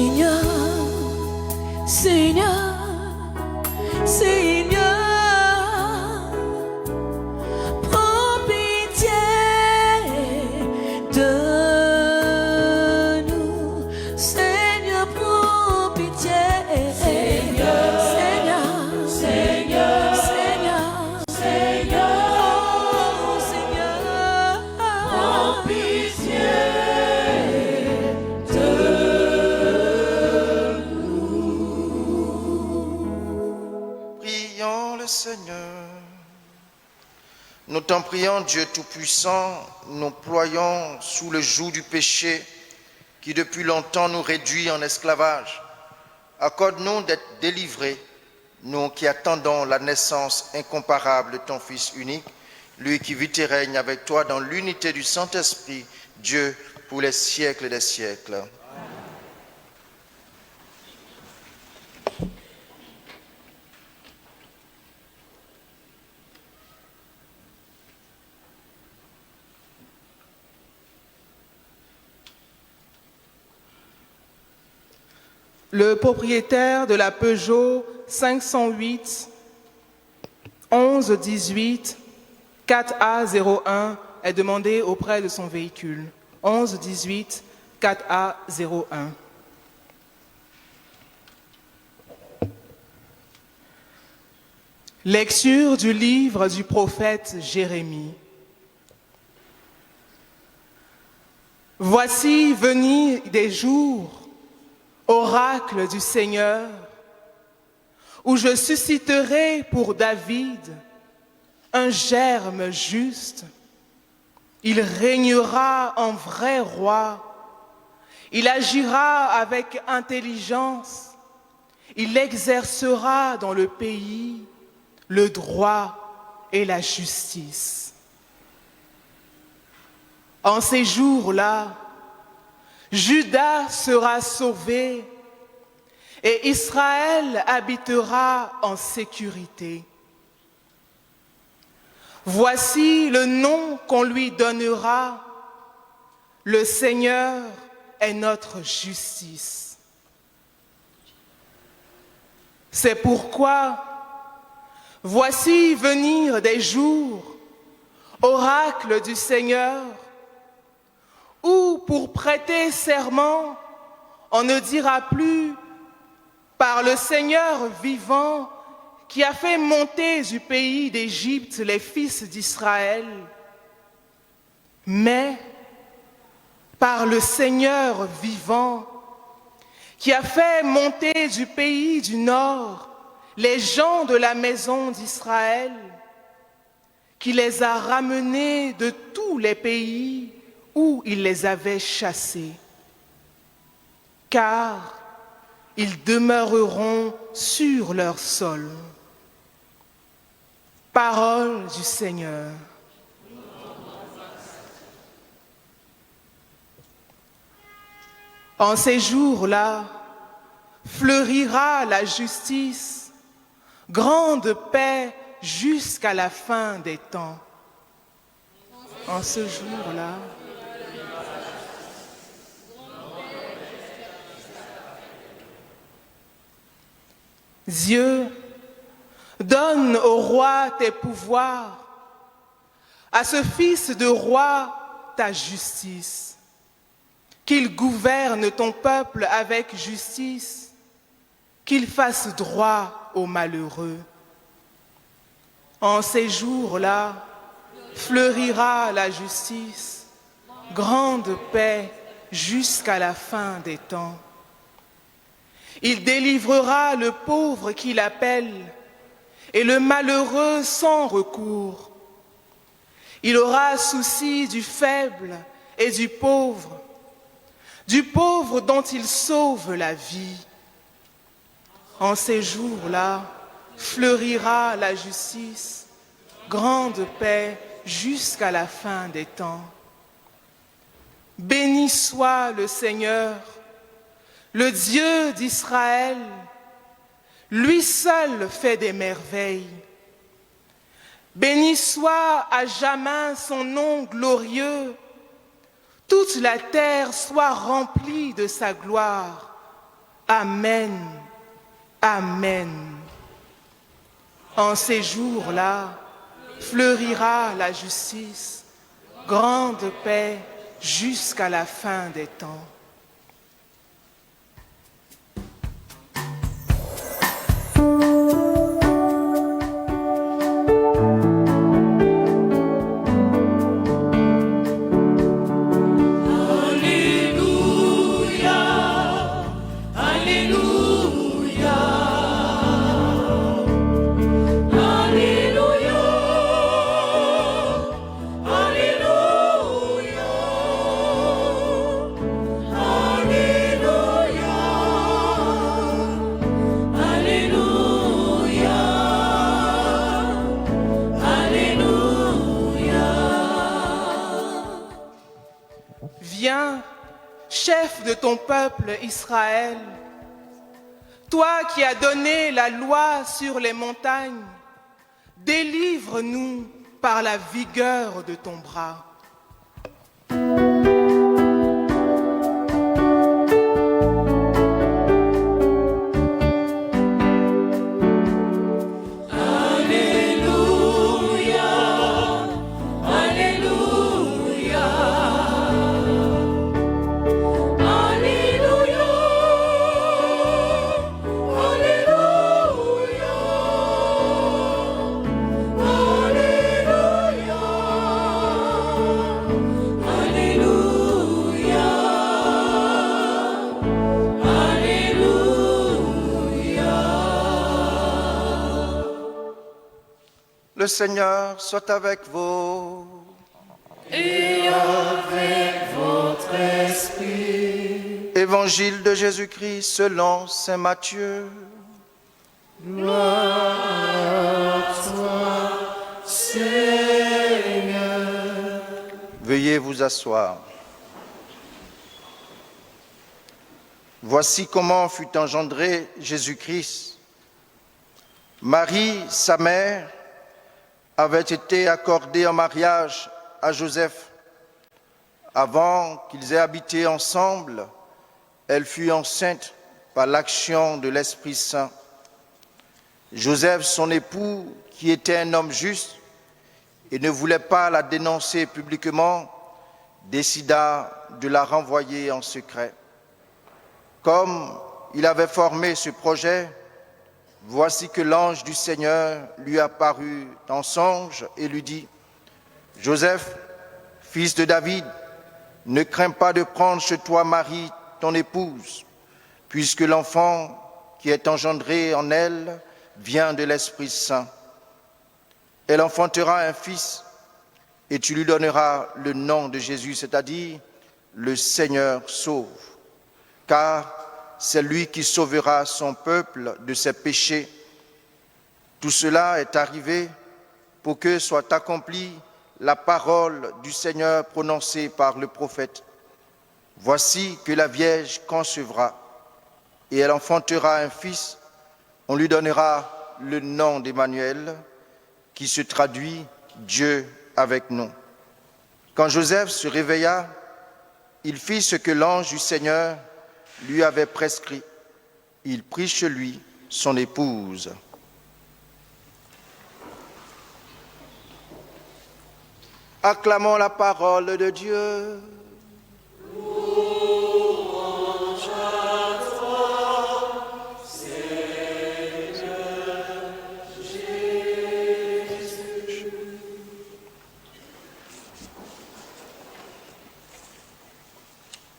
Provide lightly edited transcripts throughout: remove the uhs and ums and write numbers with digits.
Seigneur, Seigneur, Seigneur, prends pitié de nous. Seigneur, prends pitié. Seigneur, Seigneur, Seigneur, Seigneur, Seigneur, oh Seigneur, prends pitié de Seigneur. Nous t'en prions, Dieu Tout-Puissant, nous ployons sous le joug du péché qui depuis longtemps nous réduit en esclavage. Accorde-nous d'être délivrés, nous qui attendons la naissance incomparable de ton Fils unique, lui qui vit et règne avec toi dans l'unité du Saint-Esprit, Dieu, pour les siècles des siècles. Le propriétaire de la Peugeot 508 1118 4A01 est demandé auprès de son véhicule. 1118 4A01. Lecture du livre du prophète Jérémie. Voici venir des jours, oracle du Seigneur, où je susciterai pour David un germe juste. Il régnera en vrai roi. Il agira avec intelligence. Il exercera dans le pays le droit et la justice. En ces jours-là, Juda sera sauvé et Israël habitera en sécurité. Voici le nom qu'on lui donnera. Le Seigneur est notre justice. C'est pourquoi, voici venir des jours, oracle du Seigneur, où pour prêter serment, on ne dira plus par le Seigneur vivant qui a fait monter du pays d'Égypte les fils d'Israël, mais par le Seigneur vivant qui a fait monter du pays du nord les gens de la maison d'Israël, qui les a ramenés de tous les pays où il les avait chassés, car ils demeureront sur leur sol. Parole du Seigneur. En ces jours-là, fleurira la justice, grande paix jusqu'à la fin des temps. En ce jour-là, Dieu, donne au roi tes pouvoirs, à ce fils de roi ta justice, qu'il gouverne ton peuple avec justice, qu'il fasse droit aux malheureux. En ces jours-là, fleurira la justice, grande paix jusqu'à la fin des temps. Il délivrera le pauvre qu'il appelle et le malheureux sans recours. Il aura souci du faible et du pauvre dont il sauve la vie. En ces jours-là, fleurira la justice, grande paix jusqu'à la fin des temps. Béni soit le Seigneur, le Dieu d'Israël, lui seul fait des merveilles. Béni soit à jamais son nom glorieux, toute la terre soit remplie de sa gloire. Amen, Amen. En ces jours-là, fleurira la justice, grande paix jusqu'à la fin des temps. Viens, chef de ton peuple Israël, toi qui as donné la loi sur les montagnes, délivre-nous par la vigueur de ton bras. Le Seigneur soit avec vous. Et avec votre esprit. Évangile de Jésus-Christ selon saint Matthieu. Gloire à toi, Seigneur. Veuillez vous asseoir. Voici comment fut engendré Jésus-Christ. Marie, sa mère, avait été accordée en mariage à Joseph. Avant qu'ils aient habité ensemble, elle fut enceinte par l'action de l'Esprit Saint. Joseph, son époux, qui était un homme juste et ne voulait pas la dénoncer publiquement, décida de la renvoyer en secret. Comme il avait formé ce projet, voici que l'ange du Seigneur lui apparut en songe et lui dit : « Joseph, fils de David, ne crains pas de prendre chez toi Marie, ton épouse, puisque l'enfant qui est engendré en elle vient de l'Esprit Saint. Elle enfantera un fils et tu lui donneras le nom de Jésus, c'est-à-dire le Seigneur sauve, car c'est lui qui sauvera son peuple de ses péchés. Tout cela est arrivé pour que soit accomplie la parole du Seigneur prononcée par le prophète. Voici que la Vierge concevra et elle enfantera un fils. On lui donnera le nom d'Emmanuel, qui se traduit Dieu avec nous. Quand Joseph se réveilla, il fit ce que l'ange du Seigneur lui avait prescrit. Il prit chez lui son épouse. Acclamons la parole de Dieu. Louange à toi, Seigneur Jésus.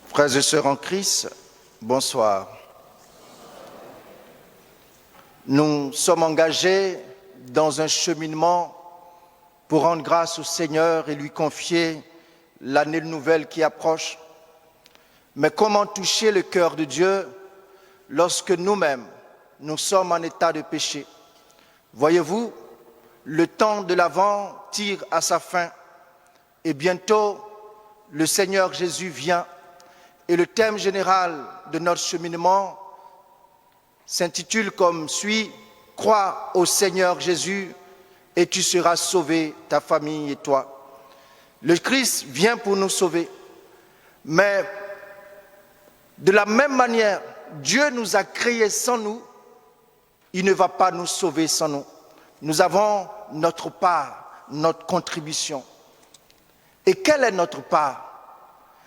Frères et sœurs en Christ, bonsoir. Nous sommes engagés dans un cheminement pour rendre grâce au Seigneur et lui confier l'année nouvelle qui approche. Mais comment toucher le cœur de Dieu lorsque nous-mêmes, nous sommes en état de péché? Voyez-vous, le temps de l'Avent tire à sa fin et bientôt le Seigneur Jésus vient. Et le thème général de notre cheminement s'intitule comme suit : « Crois au Seigneur Jésus et tu seras sauvé, ta famille et toi. » Le Christ vient pour nous sauver. Mais de la même manière Dieu nous a créés sans nous, il ne va pas nous sauver sans nous. Nous avons notre part, notre contribution. Et quelle est notre part?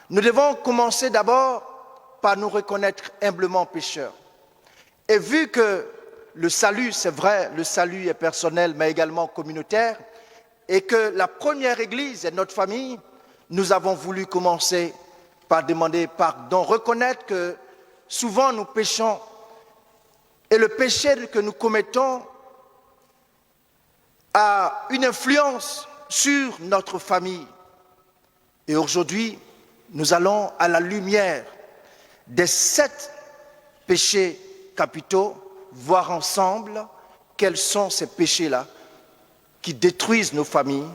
Nous devons commencer d'abord par nous reconnaître humblement pécheurs. Et vu que le salut, c'est vrai, le salut est personnel, mais également communautaire, et que la première église est notre famille, nous avons voulu commencer par demander pardon, reconnaître que souvent nous péchons, et le péché que nous commettons a une influence sur notre famille. Et aujourd'hui, nous allons à la lumière des 7 péchés capitaux, voir ensemble quels sont ces péchés-là qui détruisent nos familles,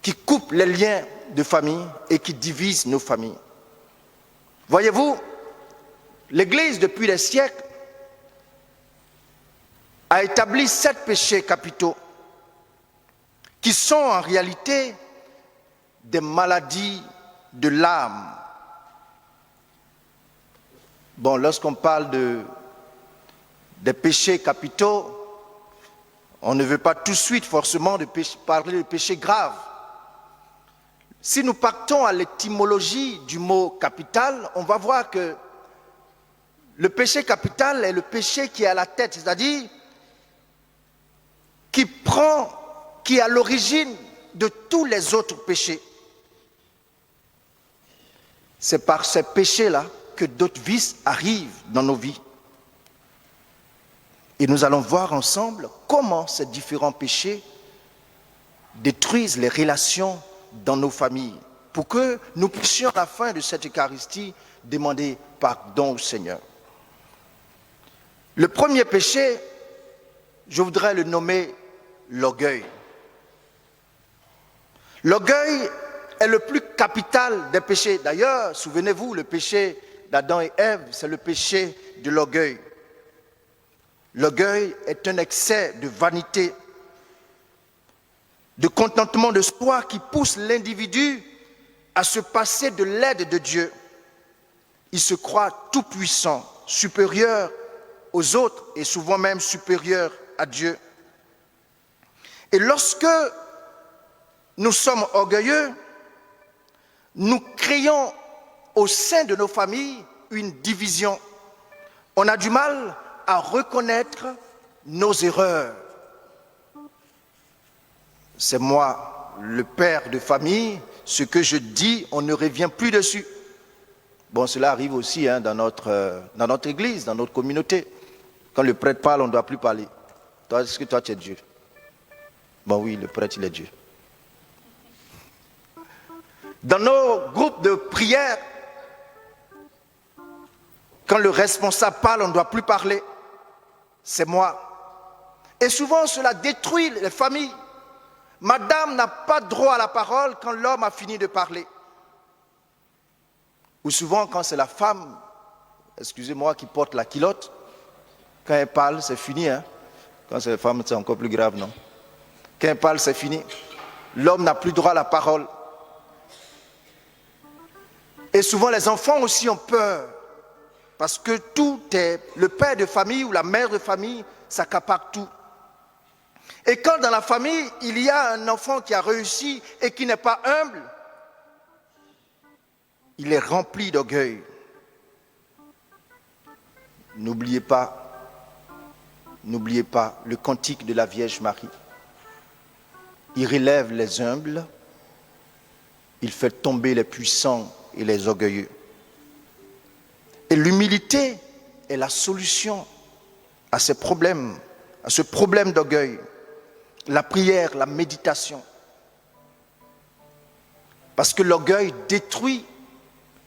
qui coupent les liens de famille et qui divisent nos familles. Voyez-vous, l'Église, depuis des siècles, a établi 7 péchés capitaux qui sont en réalité des maladies de l'âme. Bon, lorsqu'on parle des péchés capitaux, on ne veut pas tout de suite forcément parler de péchés graves. Si nous partons à l'étymologie du mot capital, on va voir que le péché capital est le péché qui est à la tête, c'est-à-dire qui est à l'origine de tous les autres péchés. C'est par ces péchés-là que d'autres vices arrivent dans nos vies. Et nous allons voir ensemble comment ces différents péchés détruisent les relations dans nos familles, pour que nous puissions à la fin de cette Eucharistie demander pardon au Seigneur. Le premier péché, je voudrais le nommer l'orgueil. L'orgueil est le plus capital des péchés. D'ailleurs, souvenez-vous, le péché d'Adam et Ève, c'est le péché de l'orgueil. L'orgueil est un excès de vanité, de contentement de soi qui pousse l'individu à se passer de l'aide de Dieu. Il se croit tout puissant, supérieur aux autres et souvent même supérieur à Dieu. Et lorsque nous sommes orgueilleux, nous créons au sein de nos familles une division. On a du mal à reconnaître nos erreurs. C'est moi, le père de famille, ce que je dis, on ne revient plus dessus. Bon, cela arrive aussi dans notre église, dans notre communauté. Quand le prêtre parle, on ne doit plus parler. Toi, est-ce que toi, tu es Dieu? Bon oui, le prêtre, il est Dieu. Dans nos groupes de prière, quand le responsable parle, on ne doit plus parler. C'est moi. Et souvent, cela détruit les familles. Madame n'a pas droit à la parole quand l'homme a fini de parler. Ou souvent, quand c'est la femme, excusez-moi, qui porte la culotte, quand elle parle, c'est fini. Quand c'est la femme, c'est encore plus grave, non? Quand elle parle, c'est fini. L'homme n'a plus droit à la parole. Et souvent, les enfants aussi ont peur. Parce que tout est, le père de famille ou la mère de famille s'accapare tout. Et quand dans la famille, il y a un enfant qui a réussi et qui n'est pas humble, il est rempli d'orgueil. N'oubliez pas le cantique de la Vierge Marie. Il relève les humbles, il fait tomber les puissants et les orgueilleux. Et l'humilité est la solution à ces problèmes, à ce problème d'orgueil. La prière, la méditation. Parce que l'orgueil détruit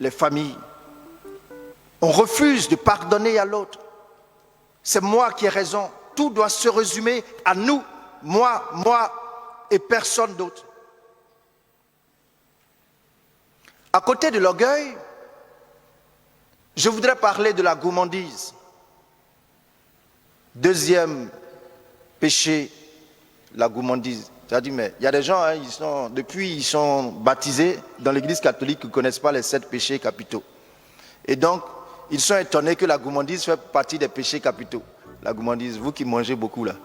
les familles. On refuse de pardonner à l'autre. C'est moi qui ai raison. Tout doit se résumer à nous, moi et personne d'autre. À côté de l'orgueil, je voudrais parler de la gourmandise. Deuxième péché, la gourmandise. C'est-à-dire, mais il y a des gens, ils sont baptisés dans l'église catholique qui ne connaissent pas les 7 péchés capitaux. Et donc, ils sont étonnés que la gourmandise fait partie des péchés capitaux. La gourmandise, vous qui mangez beaucoup là.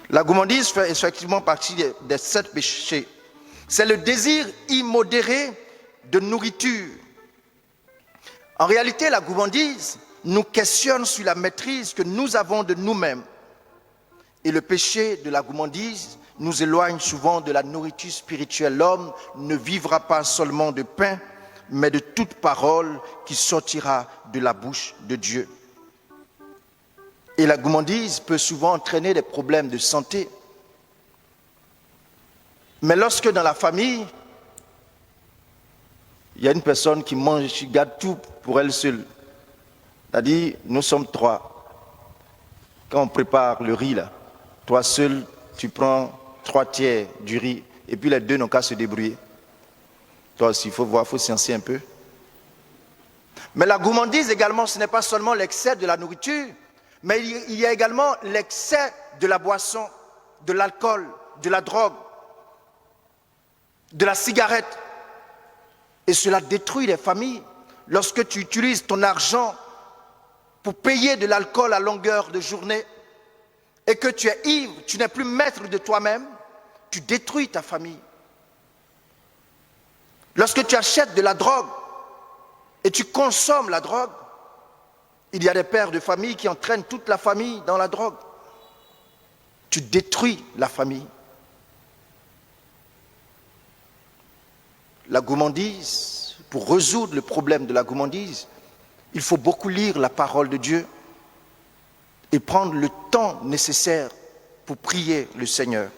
La gourmandise fait effectivement partie des 7 péchés. C'est le désir immodéré de nourriture. En réalité, la gourmandise nous questionne sur la maîtrise que nous avons de nous-mêmes. Et le péché de la gourmandise nous éloigne souvent de la nourriture spirituelle. L'homme ne vivra pas seulement de pain, mais de toute parole qui sortira de la bouche de Dieu. Et la gourmandise peut souvent entraîner des problèmes de santé. Mais lorsque dans la famille, il y a une personne qui mange, qui garde tout pour elle seule. C'est-à-dire, nous sommes 3. Quand on prépare le riz, là, toi seul, tu prends 3 tiers du riz, et puis les 2 n'ont qu'à se débrouiller. Toi aussi, il faut voir, il faut sciencer un peu. Mais la gourmandise également, ce n'est pas seulement l'excès de la nourriture, mais il y a également l'excès de la boisson, de l'alcool, de la drogue, de la cigarette. Et cela détruit les familles. Lorsque tu utilises ton argent pour payer de l'alcool à longueur de journée et que tu es ivre, tu n'es plus maître de toi-même, tu détruis ta famille. Lorsque tu achètes de la drogue et tu consommes la drogue, il y a des pères de famille qui entraînent toute la famille dans la drogue. Tu détruis la famille. La gourmandise, pour résoudre le problème de la gourmandise, il faut beaucoup lire la parole de Dieu et prendre le temps nécessaire pour prier le Seigneur.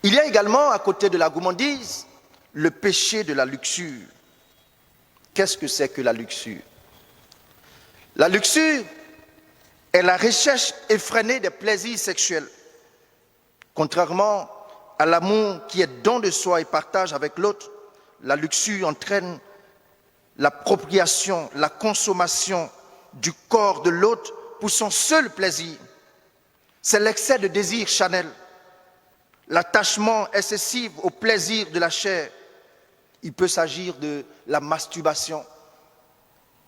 Il y a également, à côté de la gourmandise, le péché de la luxure. Qu'est-ce que c'est que la luxure? La luxure est la recherche effrénée des plaisirs sexuels. Contrairement à l'amour qui est don de soi et partage avec l'autre, la luxure entraîne l'appropriation, la consommation du corps de l'autre pour son seul plaisir. C'est l'excès de désir charnel, l'attachement excessif au plaisir de la chair. Il peut s'agir de la masturbation.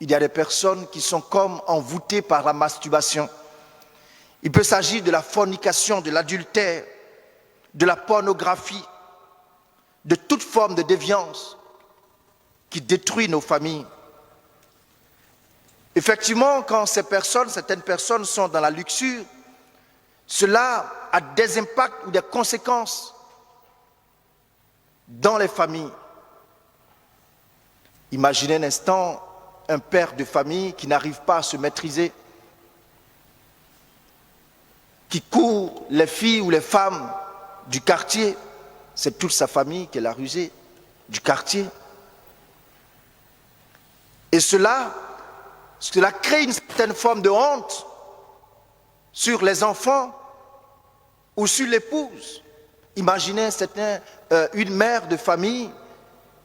Il y a des personnes qui sont comme envoûtées par la masturbation. Il peut s'agir de la fornication, de l'adultère, de la pornographie, de toute forme de déviance qui détruit nos familles. Effectivement, quand certaines personnes sont dans la luxure, cela a des impacts ou des conséquences dans les familles. Imaginez un instant un père de famille qui n'arrive pas à se maîtriser, qui court les filles ou les femmes du quartier, c'est toute sa famille qui est la rusée du quartier. Et cela crée une certaine forme de honte sur les enfants ou sur l'épouse. Imaginez une mère de famille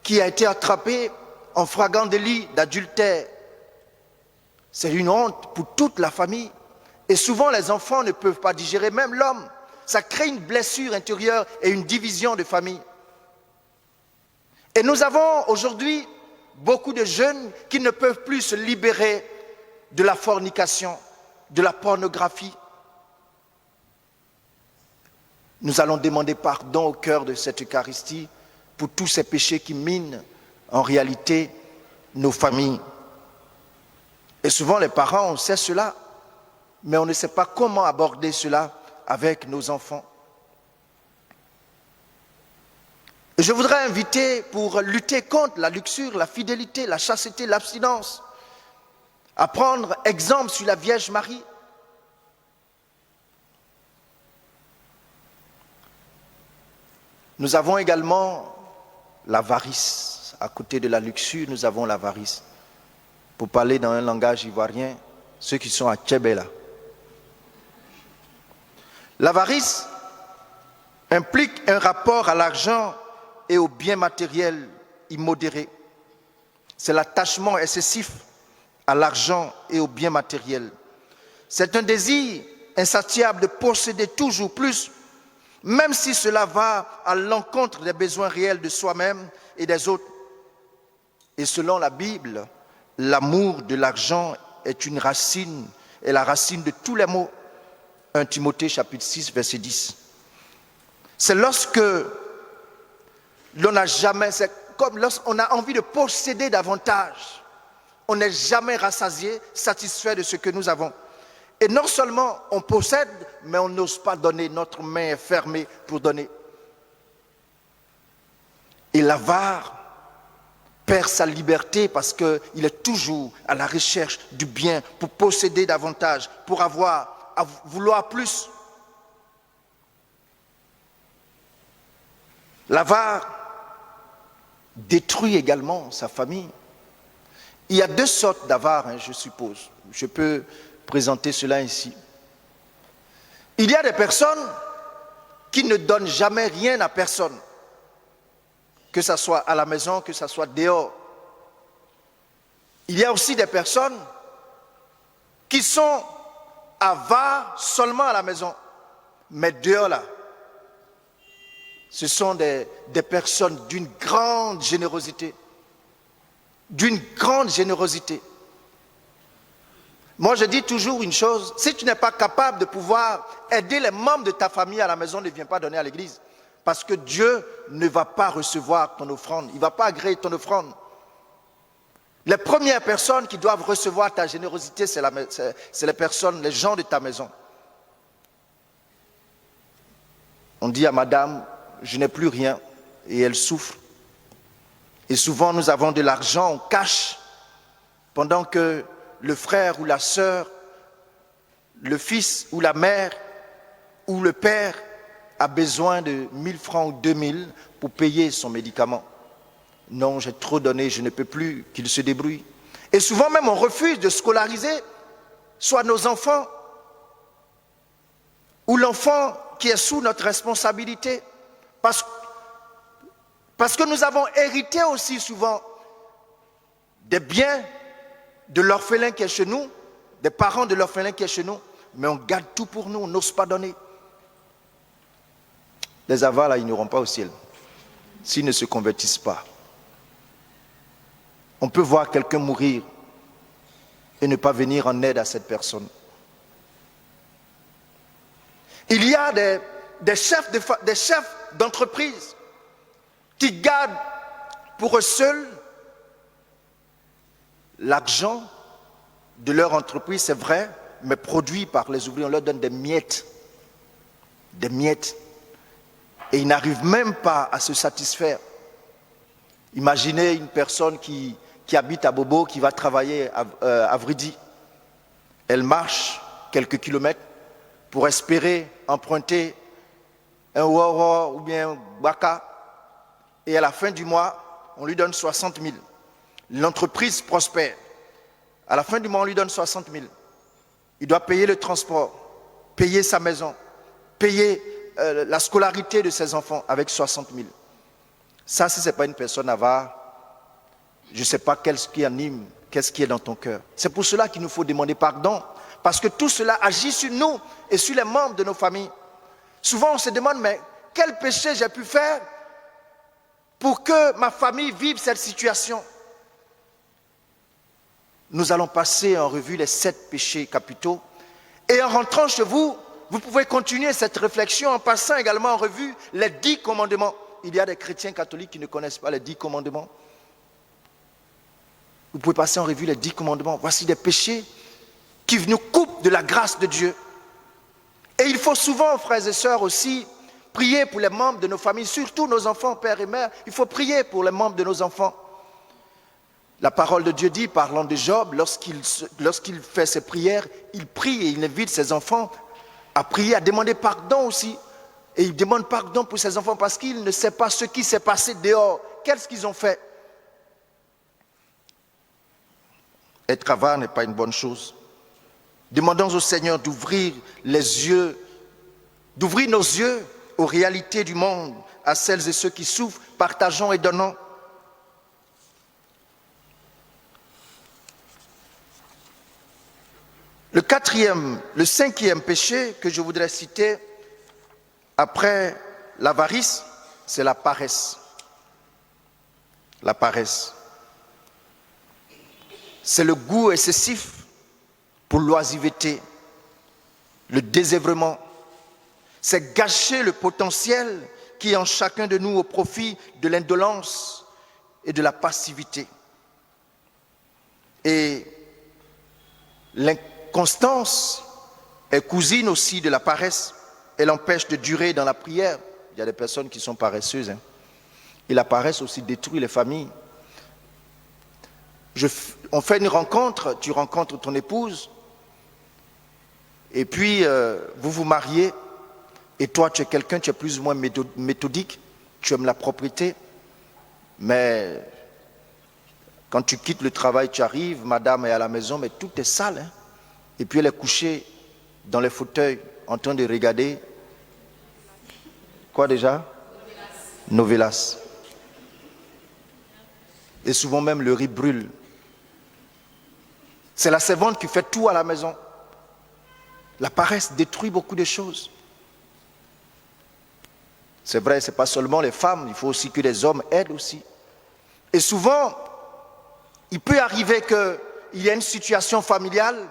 qui a été attrapée en flagrant délit d'adultère. C'est une honte pour toute la famille. Et souvent, les enfants ne peuvent pas digérer, même l'homme. Ça crée une blessure intérieure et une division de famille. Et nous avons aujourd'hui beaucoup de jeunes qui ne peuvent plus se libérer de la fornication, de la pornographie. Nous allons demander pardon au cœur de cette Eucharistie pour tous ces péchés qui minent en réalité nos familles. Et souvent les parents, on sait cela, mais on ne sait pas comment aborder cela avec nos enfants. Et je voudrais inviter, pour lutter contre la luxure, la fidélité, la chasteté, l'abstinence, à prendre exemple sur la Vierge Marie. Nous avons également l'avarice. À côté de la luxure, nous avons l'avarice. Pour parler dans un langage ivoirien, ceux qui sont à Tchébéla. L'avarice implique un rapport à l'argent et aux biens matériels immodérés. C'est l'attachement excessif à l'argent et aux biens matériels. C'est un désir insatiable de posséder toujours plus, même si cela va à l'encontre des besoins réels de soi-même et des autres. Et selon la Bible, l'amour de l'argent est une racine, est la racine de tous les maux. 1 Timothée chapitre 6, verset 10. C'est lorsque l'on n'a jamais, c'est comme lorsqu'on a envie de posséder davantage, on n'est jamais rassasié, satisfait de ce que nous avons. Et non seulement on possède, mais on n'ose pas donner, notre main est fermée pour donner. Et l'avare perd sa liberté parce qu'il est toujours à la recherche du bien pour posséder davantage, pour avoir, à vouloir plus. L'avare détruit également sa famille. Il y a deux sortes d'avare, je suppose. Je peux présenter cela ici. Il y a des personnes qui ne donnent jamais rien à personne, que ce soit à la maison, que ce soit dehors. Il y a aussi des personnes qui sont avares seulement à la maison, mais dehors là, ce sont des personnes d'une grande générosité. D'une grande générosité. Moi, je dis toujours une chose, si tu n'es pas capable de pouvoir aider les membres de ta famille à la maison, ne viens pas donner à l'église. Parce que Dieu ne va pas recevoir ton offrande, il ne va pas agréer ton offrande. Les premières personnes qui doivent recevoir ta générosité, c'est les personnes, les gens de ta maison. On dit à madame, je n'ai plus rien, et elle souffre. Et souvent, nous avons de l'argent, on cache, pendant que le frère ou la sœur, le fils ou la mère ou le père a besoin de 1000 francs ou 2000 pour payer son médicament. Non, j'ai trop donné, je ne peux plus, qu'il se débrouille. Et souvent même, on refuse de scolariser soit nos enfants ou l'enfant qui est sous notre responsabilité. Parce que nous avons hérité aussi souvent des biens de l'orphelin qui est chez nous, des parents de l'orphelin qui est chez nous, mais on garde tout pour nous, on n'ose pas donner. Les avares, là, ils n'iront pas au ciel s'ils ne se convertissent pas. On peut voir quelqu'un mourir et ne pas venir en aide à cette personne. Il y a des chefs d'entreprise qui gardent pour eux seuls l'argent de leur entreprise, c'est vrai, mais produit par les ouvriers. On leur donne des miettes. Des miettes. Et ils n'arrivent même pas à se satisfaire. Imaginez une personne qui habite à Bobo, qui va travailler à Vridi. Elle marche quelques kilomètres pour espérer emprunter un Woro ou bien un Baka. Et à la fin du mois, on lui donne 60 000. L'entreprise prospère. À la fin du mois, on lui donne 60 000. Il doit payer le transport, payer sa maison, payer la scolarité de ses enfants avec 60 000. Ça, si ce n'est pas une personne avare, je ne sais pas qu'est-ce qui anime, qu'est-ce qui est dans ton cœur. C'est pour cela qu'il nous faut demander pardon. Parce que tout cela agit sur nous et sur les membres de nos familles. Souvent, on se demande, mais quel péché j'ai pu faire pour que ma famille vive cette situation? Nous allons passer en revue les 7 péchés capitaux. Et en rentrant chez vous, vous pouvez continuer cette réflexion en passant également en revue les 10 commandements. Il y a des chrétiens catholiques qui ne connaissent pas les 10 commandements. Vous pouvez passer en revue les 10 commandements. Voici des péchés qui nous coupent de la grâce de Dieu. Et il faut souvent, frères et sœurs, aussi prier pour les membres de nos familles, surtout nos enfants, pères et mères. Il faut prier pour les membres de nos enfants. La parole de Dieu dit, parlant de Job, lorsqu'il fait ses prières, il prie et il invite ses enfants à prier, à demander pardon aussi. Et il demande pardon pour ses enfants parce qu'il ne sait pas ce qui s'est passé dehors. Qu'est-ce qu'ils ont fait? Être avare n'est pas une bonne chose. Demandons au Seigneur d'ouvrir les yeux, d'ouvrir nos yeux aux réalités du monde, à celles et ceux qui souffrent, partageons et donnons. Le 5e péché que je voudrais citer après l'avarice, c'est la paresse. La paresse. c'est le goût excessif pour l'oisiveté, le désœuvrement. C'est gâcher le potentiel qui est en chacun de nous au profit de l'indolence et de la passivité. Et l'inconstance est cousine aussi de la paresse. Elle empêche de durer dans la prière. Il y a des personnes qui sont paresseuses. Et la paresse aussi détruit les familles. On fait une rencontre, tu rencontres ton épouse, et puis vous vous mariez, et toi tu es quelqu'un, tu es plus ou moins méthodique, tu aimes la propriété, mais quand tu quittes le travail, tu arrives, madame est à la maison, mais tout est sale. Et puis elle est couchée dans les fauteuils, en train de regarder, quoi déjà? Novelas. Et souvent même le riz brûle. C'est la servante qui fait tout à la maison. La paresse détruit beaucoup de choses. C'est vrai, ce n'est pas seulement les femmes, il faut aussi que les hommes aident aussi. Et souvent, il peut arriver qu'il y ait une situation familiale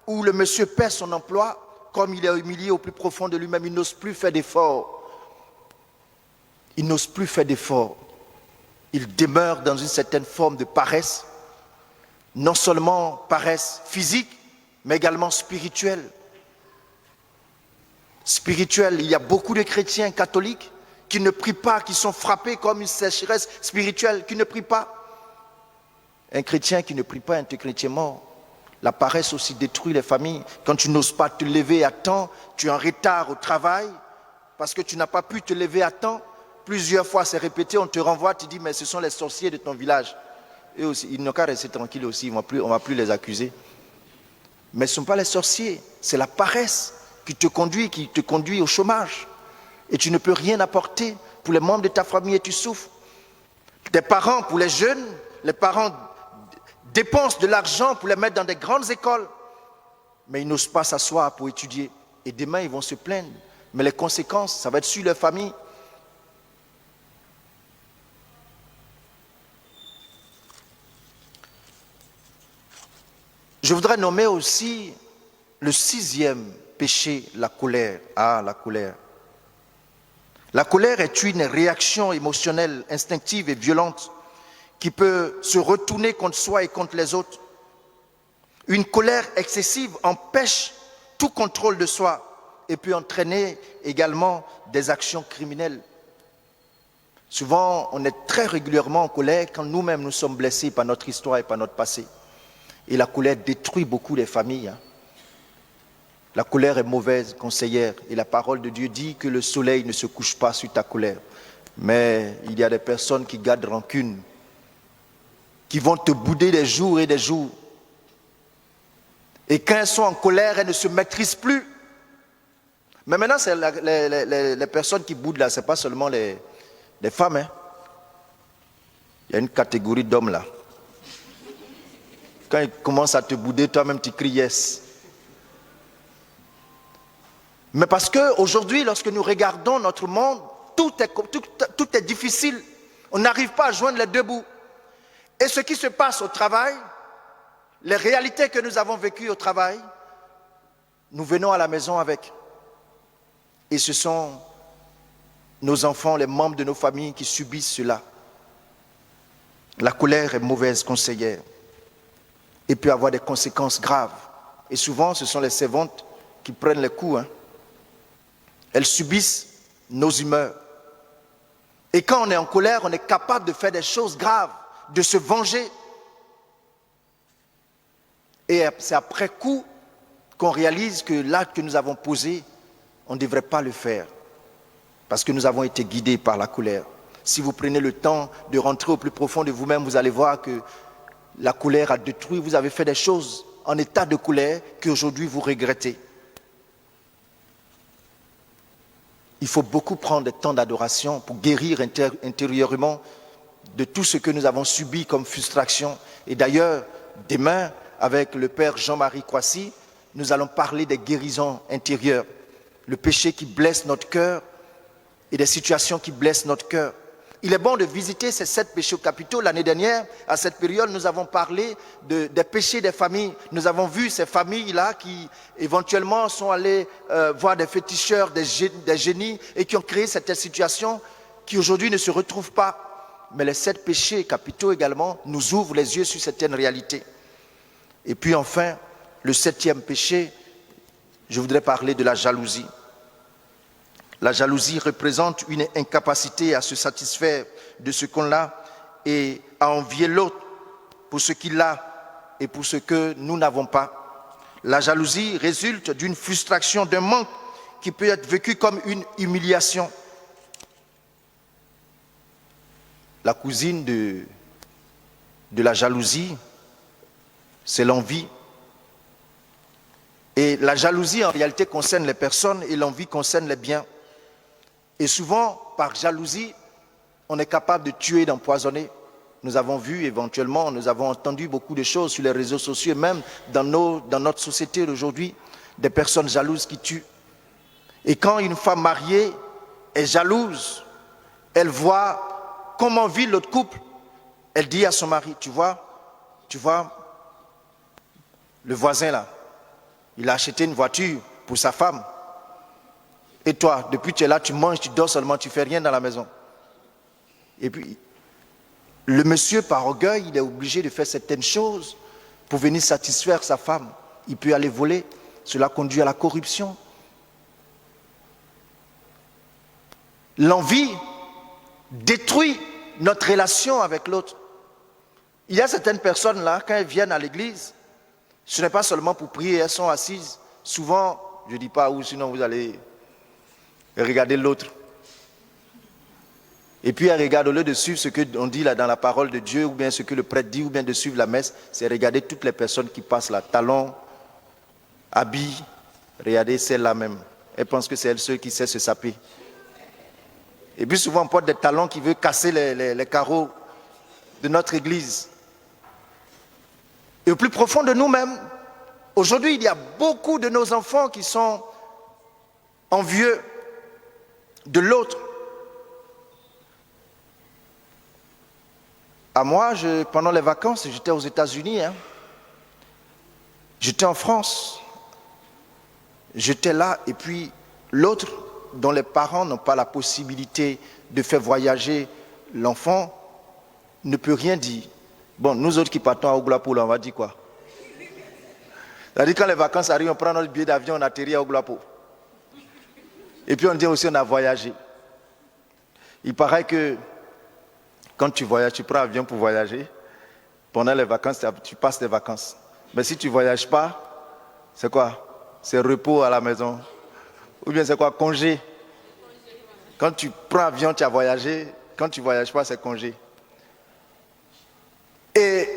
où le monsieur perd son emploi, comme il est humilié au plus profond de lui-même, il n'ose plus faire d'efforts. Il n'ose plus faire d'efforts. Il demeure dans une certaine forme de paresse, non seulement paresse physique, mais également spirituelle. Spirituelle, il y a beaucoup de chrétiens catholiques qui ne prient pas, qui sont frappés comme une sécheresse spirituelle, qui ne prient pas. Un chrétien qui ne prie pas est un chrétien mort. La paresse aussi détruit les familles. Quand tu n'oses pas te lever à temps, tu es en retard au travail parce que tu n'as pas pu te lever à temps. Plusieurs fois c'est répété, on te renvoie, tu dis mais ce sont les sorciers de ton village. Eux aussi, ils n'ont qu'à rester tranquilles aussi, on ne va plus les accuser. Mais ce ne sont pas les sorciers, c'est la paresse qui te conduit au chômage. Et tu ne peux rien apporter pour les membres de ta famille et tu souffres. Tes parents, pour les jeunes, les parents dépensent de l'argent pour les mettre dans des grandes écoles. Mais ils n'osent pas s'asseoir pour étudier. Et demain, ils vont se plaindre. Mais les conséquences, ça va être sur leur famille. Je voudrais nommer aussi le 6e péché, la colère. Ah, la colère. La colère est une réaction émotionnelle, instinctive et violente qui peut se retourner contre soi et contre les autres. Une colère excessive empêche tout contrôle de soi et peut entraîner également des actions criminelles. Souvent, on est très régulièrement en colère quand nous-mêmes nous sommes blessés par notre histoire et par notre passé. Et la colère détruit beaucoup les familles. La colère est mauvaise conseillère. Et la parole de Dieu dit que le soleil ne se couche pas sur ta colère. Mais il y a des personnes qui gardent rancune, qui vont te bouder des jours et des jours. Et quand elles sont en colère, elles ne se maîtrisent plus. Mais maintenant, c'est les personnes qui boudent là, ce n'est pas seulement les femmes. Il y a une catégorie d'hommes là. Quand ils commencent à te bouder, toi-même tu cries yes. Mais parce qu'aujourd'hui, lorsque nous regardons notre monde, tout est difficile. On n'arrive pas à joindre les deux bouts. Et ce qui se passe au travail, les réalités que nous avons vécues au travail, nous venons à la maison avec. Et ce sont nos enfants, les membres de nos familles qui subissent cela. La colère est mauvaise conseillère et peut avoir des conséquences graves. Et souvent, ce sont les servantes qui prennent les coups. Elles subissent nos humeurs. Et quand on est en colère, on est capable de faire des choses graves, de se venger. Et c'est après coup qu'on réalise que l'acte que nous avons posé, on ne devrait pas le faire. Parce que nous avons été guidés par la colère. Si vous prenez le temps de rentrer au plus profond de vous-même, vous allez voir que la colère a détruit, vous avez fait des choses en état de colère qu'aujourd'hui vous regrettez. Il faut beaucoup prendre des temps d'adoration pour guérir intérieurement de tout ce que nous avons subi comme frustration. Et d'ailleurs, demain, avec le Père Jean-Marie Kwasi, nous allons parler des guérisons intérieures, le péché qui blesse notre cœur et des situations qui blessent notre cœur. il est bon de visiter ces 7 péchés capitaux. L'année dernière, à cette période, nous avons parlé des péchés des familles. Nous avons vu ces familles-là qui, éventuellement, sont allées voir des féticheurs, des génies, et qui ont créé cette situation qui, aujourd'hui, ne se retrouve pas. Mais les 7 péchés capitaux, également, nous ouvrent les yeux sur certaines réalités. Et puis, enfin, le 7e péché, je voudrais parler de la jalousie. La jalousie représente une incapacité à se satisfaire de ce qu'on a et à envier l'autre pour ce qu'il a et pour ce que nous n'avons pas. La jalousie résulte d'une frustration, d'un manque qui peut être vécu comme une humiliation. La cousine de la jalousie, c'est l'envie. Et la jalousie, en réalité, concerne les personnes et l'envie concerne les biens. Et souvent, par jalousie, on est capable de tuer, d'empoisonner. Nous avons vu éventuellement, nous avons entendu beaucoup de choses sur les réseaux sociaux, et même dans notre société d'aujourd'hui, des personnes jalouses qui tuent. Et quand une femme mariée est jalouse, elle voit comment vit l'autre couple. Elle dit à son mari, tu vois, le voisin là, il a acheté une voiture pour sa femme. Et toi, depuis que tu es là, tu manges, tu dors seulement, tu ne fais rien dans la maison. Et puis, le monsieur, par orgueil, il est obligé de faire certaines choses pour venir satisfaire sa femme. Il peut aller voler. Cela conduit à la corruption. L'envie détruit notre relation avec l'autre. Il y a certaines personnes là, quand elles viennent à l'église, ce n'est pas seulement pour prier, elles sont assises. Souvent, je ne dis pas où, sinon vous allez regarder l'autre. Et puis elle regarde, au lieu de suivre ce qu'on dit là dans la parole de Dieu, ou bien ce que le prêtre dit, ou bien de suivre la messe, c'est regarder toutes les personnes qui passent là, talons, habits, regardez celle-là même. Elle pense que c'est elle seule qui sait se saper. Et puis souvent on porte des talons qui veulent casser les carreaux de notre église. Et au plus profond de nous-mêmes, aujourd'hui il y a beaucoup de nos enfants qui sont envieux de l'autre. À moi, pendant les vacances, j'étais aux États-Unis, j'étais en France, j'étais là, et puis l'autre, dont les parents n'ont pas la possibilité de faire voyager l'enfant, ne peut rien dire. Bon, nous autres qui partons à Oglapo, on va dire quoi? C'est-à-dire quand les vacances arrivent, on prend notre billet d'avion, on atterrit à Oglapo. Et puis on dit aussi on a voyagé. Il paraît que quand tu voyages, tu prends l'avion pour voyager. Pendant les vacances, tu passes tes vacances. Mais si tu ne voyages pas, c'est quoi? C'est repos à la maison. Ou bien c'est quoi? Congé. Quand tu prends l'avion, tu as voyagé. Quand tu ne voyages pas, c'est congé. Et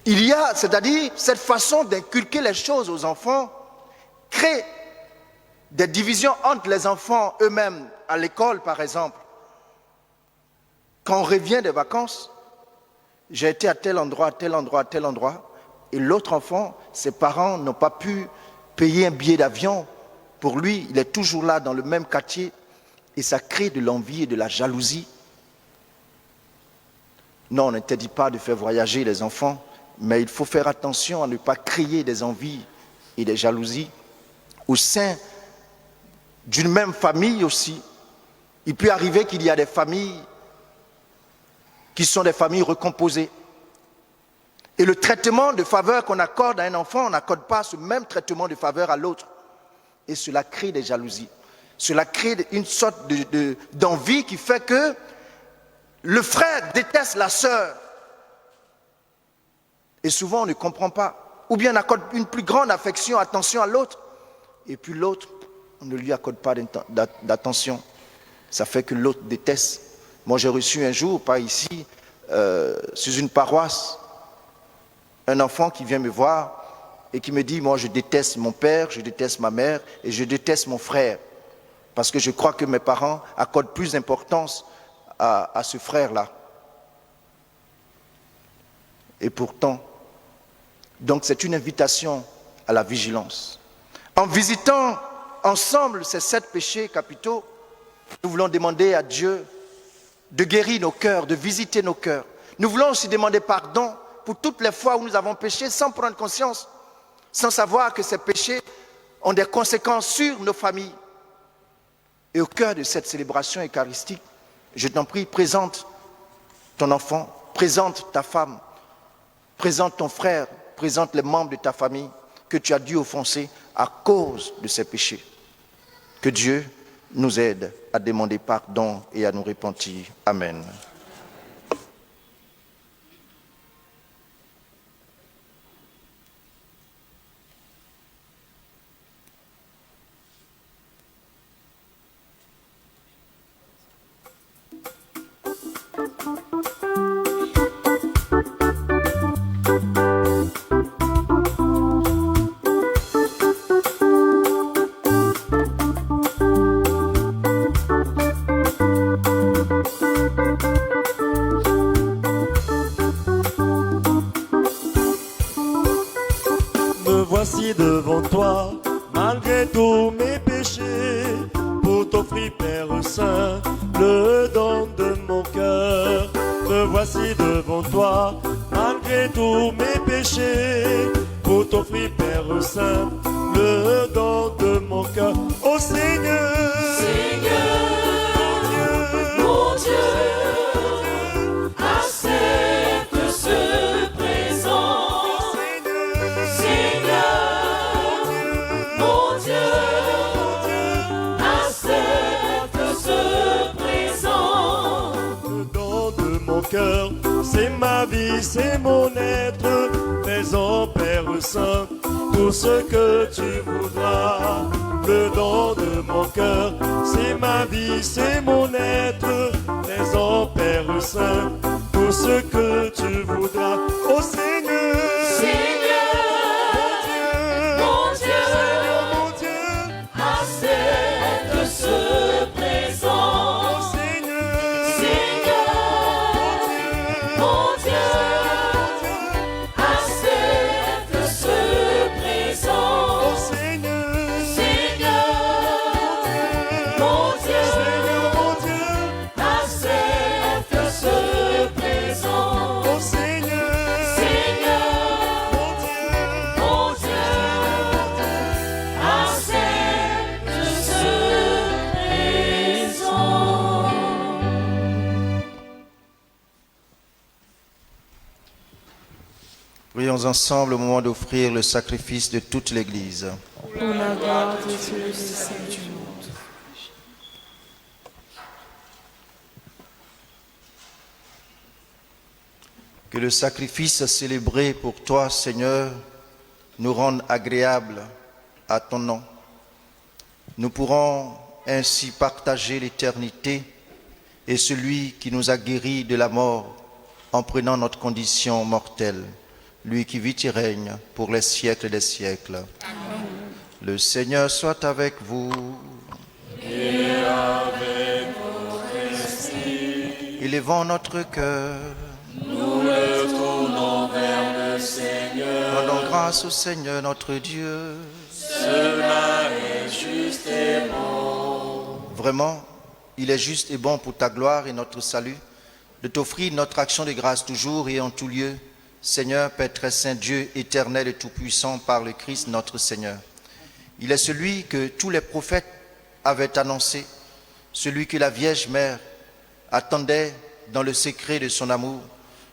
il y a, c'est-à-dire, cette façon d'inculquer les choses aux enfants crée des divisions entre les enfants eux-mêmes, à l'école par exemple. Quand on revient des vacances, j'ai été à tel endroit, à tel endroit, à tel endroit, et l'autre enfant, ses parents n'ont pas pu payer un billet d'avion. Pour lui, il est toujours là dans le même quartier, et ça crée de l'envie et de la jalousie. Non, on n'interdit pas de faire voyager les enfants, mais il faut faire attention à ne pas créer des envies et des jalousies au sein d'une même famille aussi. Il peut arriver qu'il y a des familles qui sont des familles recomposées. Et le traitement de faveur qu'on accorde à un enfant, on n'accorde pas ce même traitement de faveur à l'autre. Et cela crée des jalousies. Cela crée une sorte d'envie qui fait que le frère déteste la sœur. Et souvent on ne comprend pas. Ou bien on accorde une plus grande affection, attention à l'autre. Et puis l'autre, on ne lui accorde pas d'attention. Ça fait que l'autre déteste. Moi j'ai reçu un jour, pas ici, sur une paroisse, un enfant qui vient me voir et qui me dit, moi je déteste mon père, je déteste ma mère et je déteste mon frère. Parce que je crois que mes parents accordent plus d'importance à ce frère-là. Et pourtant, donc c'est une invitation à la vigilance. En visitant ensemble ces 7 péchés capitaux, nous voulons demander à Dieu de guérir nos cœurs, de visiter nos cœurs. Nous voulons aussi demander pardon pour toutes les fois où nous avons péché sans prendre conscience, sans savoir que ces péchés ont des conséquences sur nos familles. Et au cœur de cette célébration eucharistique, je t'en prie, présente ton enfant, présente ta femme, présente ton frère, présente les membres de ta famille que tu as dû offenser à cause de ces péchés. Que Dieu nous aide à demander pardon et à nous repentir. Amen. Me voici devant toi, malgré tous mes péchés, pour t'offrir, Père Saint, le don de mon cœur. Me voici devant toi, malgré tous mes péchés, pour t'offrir, Père Saint, le don de mon cœur. Ô Seigneur, Mon Dieu, accepte ce présent. Seigneur, mon Dieu, accepte ce présent. le don de mon cœur, c'est ma vie, c'est mon être. Fais-en, Père Saint, tout ce que tu voudras. Le don de mon cœur, c'est ma vie, c'est mon être. Fais-en, Père Saint, tout ce que tu voudras. Ô Seigneur, Mon Dieu, Seigneur mon Dieu, accepte ce présent. ô Seigneur, Mon Dieu, accepte ce présent. ô Seigneur, Mon Dieu, Seigneur mon Dieu, accepte ce présent. ô Seigneur, mon Dieu. Mon Dieu, accepte ce présent. Prions ensemble au moment d'offrir le sacrifice de toute l'Église. Pour la gloire de Dieu et des saints du monde. Que le sacrifice célébré pour toi, Seigneur, nous rende agréables à ton nom. Nous pourrons ainsi partager l'éternité et celui qui nous a guéris de la mort en prenant notre condition mortelle, lui qui vit et règne pour les siècles des siècles. Amen. Le Seigneur soit avec vous. Et avec votre esprit. Élevons notre cœur. Nous le tournons vers le Seigneur. Rendons grâce au Seigneur notre Dieu. Cela est juste et bon. Vraiment, il est juste et bon pour ta gloire et notre salut de t'offrir notre action de grâce toujours et en tout lieu, Seigneur, Père très saint, Dieu éternel et tout-puissant par le Christ notre Seigneur. Il est celui que tous les prophètes avaient annoncé, celui que la Vierge Mère attendait dans le secret de son amour,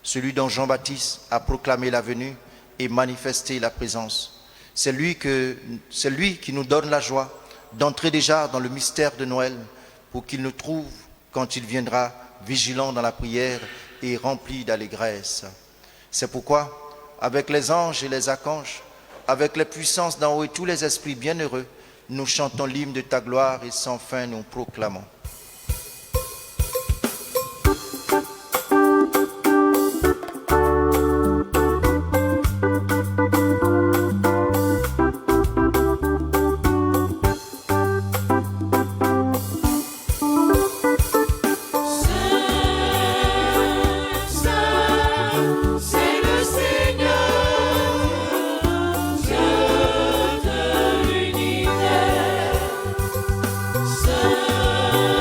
celui dont Jean-Baptiste a proclamé la venue et manifesté la présence. C'est lui qui nous donne la joie d'entrer déjà dans le mystère de Noël pour qu'il nous trouve, quand il viendra, vigilants dans la prière et remplis d'allégresse. C'est pourquoi, avec les anges et les archanges, avec les puissances d'en haut et tous les esprits bienheureux, nous chantons l'hymne de ta gloire et sans fin nous proclamons. C'est le Seigneur, Dieu de l'univers. Saint,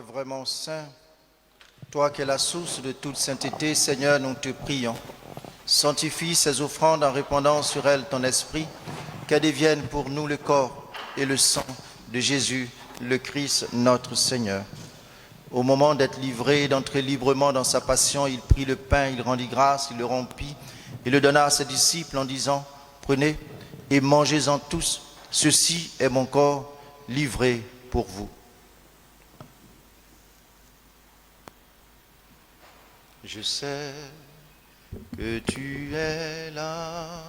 vraiment saint, toi qui es la source de toute sainteté, Seigneur, nous te prions. Sanctifie ces offrandes en répandant sur elles ton esprit, qu'elles deviennent pour nous le corps et le sang de Jésus, le Christ, notre Seigneur. Au moment d'être livré, d'entrer librement dans sa passion, il prit le pain, il rendit grâce, il le rompit et le donna à ses disciples en disant, « Prenez et mangez-en tous, ceci est mon corps livré pour vous. » Je sais que tu es là,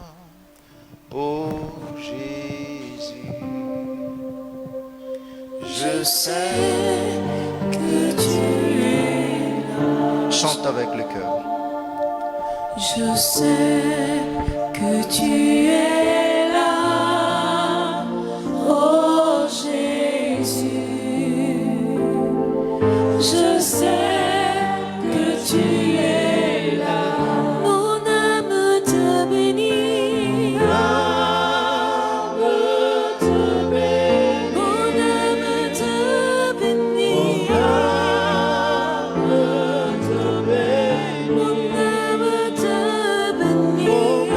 ô Jésus. Je sais que tu es là. Chante avec le cœur. Je sais que tu es là, ô Jésus. Je sais que tu es là. Mon âme te bénit. Mon âme te bénit. Mon âme te bénit. Mon âme te bénit. Mon âme te bénit. Mon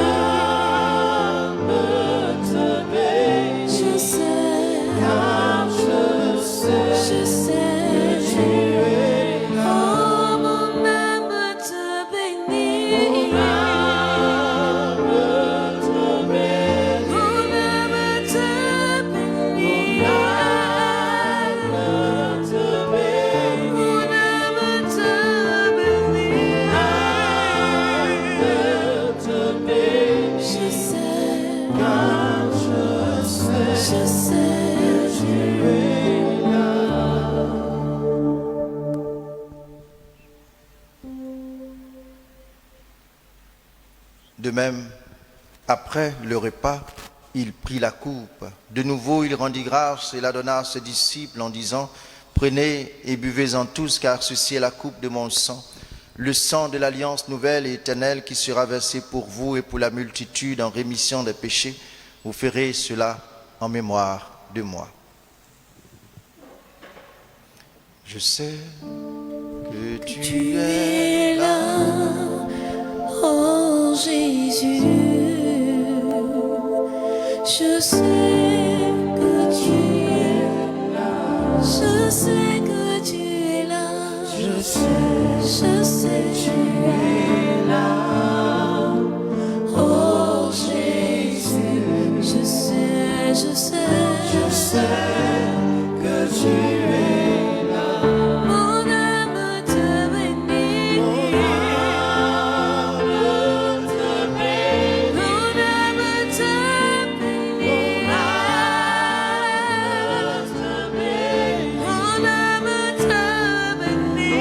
âme te bénit. Je sais, car je sais que tu es là. Oh, mon âme te bénit. Mon âme te bénit. Mon âme te bénit. Mon âme te bénit. Mon âme te bénit. Âme te bénit. Je sais, car je sais que tu es là. De même, après le repas, il prit la coupe. De nouveau, il rendit grâce et la donna à ses disciples en disant, « Prenez et buvez-en tous, car ceci est la coupe de mon sang, le sang de l'alliance nouvelle et éternelle qui sera versé pour vous et pour la multitude en rémission des péchés. Vous ferez cela en mémoire de moi. » Je sais que tu es là. Oh Jésus, je sais que tu es là. Je sais que tu es là. Je sais que tu es là. Oh Jésus, je sais que tu es là. Mon âme te bénit. Mon âme te bénit. Mon âme te bénit. Mon âme te bénit.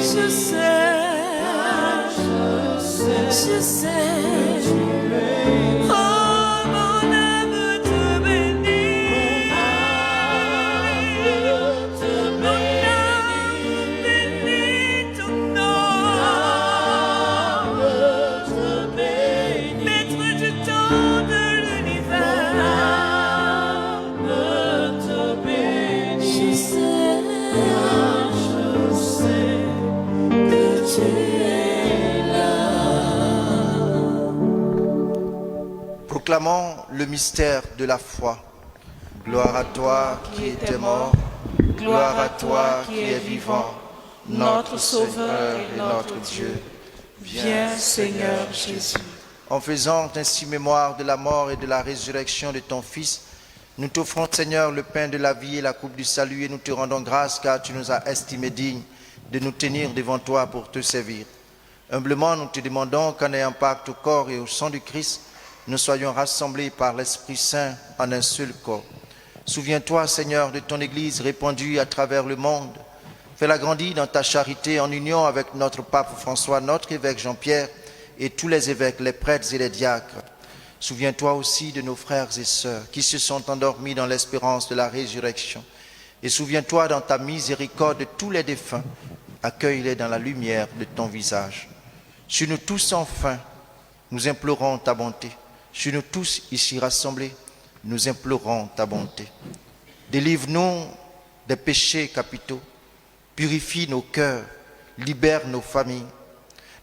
Je sais. Oh, mon âme te bénit. Mon âme bénit ton nom. Maître du temps de l'univers. Je sais que tu es là. Proclamons le mystère de la foi. Gloire à toi qui étais mort, gloire à toi qui es vivant, notre Sauveur et notre Dieu. Viens, Seigneur Jésus. En faisant ainsi mémoire de la mort et de la résurrection de ton Fils, nous t'offrons, Seigneur, le pain de la vie et la coupe du salut, et nous te rendons grâce car tu nous as estimés dignes de nous tenir devant toi pour te servir. Humblement, nous te demandons qu'en ayant part au corps et au sang du Christ, nous soyons rassemblés par l'Esprit Saint en un seul corps. Souviens-toi, Seigneur, de ton Église répandue à travers le monde. Fais-la grandir dans ta charité en union avec notre pape François, notre évêque Jean-Pierre et tous les évêques, les prêtres et les diacres. Souviens-toi aussi de nos frères et sœurs qui se sont endormis dans l'espérance de la résurrection. Et souviens-toi dans ta miséricorde de tous les défunts. Accueille-les dans la lumière de ton visage. Sur nous tous enfin, nous implorons ta bonté. Sur nous tous ici rassemblés, nous implorons ta bonté. Délivre-nous des péchés capitaux. Purifie nos cœurs. Libère nos familles.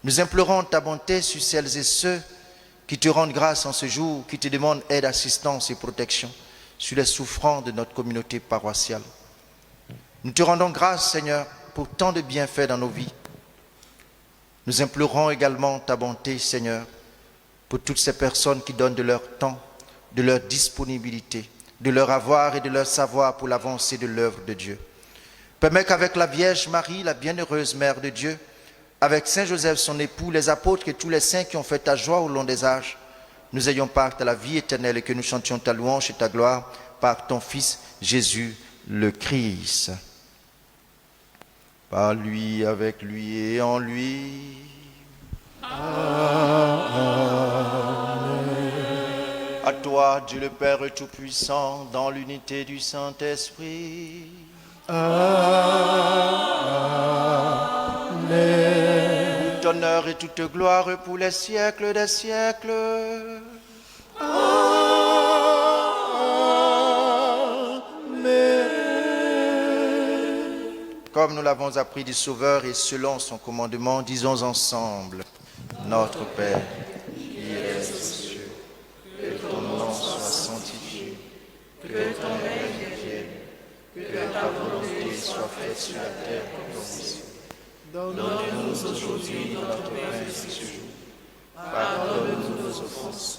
Nous implorons ta bonté sur celles et ceux qui te rendent grâce en ce jour, qui te demandent aide, assistance et protection sur les souffrants de notre communauté paroissiale. Nous te rendons grâce, Seigneur, pour tant de bienfaits dans nos vies. Nous implorons également ta bonté, Seigneur, pour toutes ces personnes qui donnent de leur temps, de leur disponibilité, de leur avoir et de leur savoir pour l'avancée de l'œuvre de Dieu. Permets qu'avec la Vierge Marie, la bienheureuse Mère de Dieu, avec Saint Joseph, son époux, les apôtres et tous les saints qui ont fait ta joie au long des âges, nous ayons part à la vie éternelle et que nous chantions ta louange et ta gloire par ton Fils Jésus le Christ. Par lui, avec lui et en lui. À toi, Dieu le Père Tout-Puissant, dans l'unité du Saint-Esprit. Tout honneur et toute gloire pour les siècles des siècles. Comme nous l'avons appris du Sauveur et selon son commandement, disons ensemble, Notre Père, qui es aux cieux, que ton nom soit sanctifié, que ton règne vienne, que ta volonté soit faite sur la terre comme au ciel. Donne-nous aujourd'hui notre pain de ce jour. Pardonne-nous nos offenses,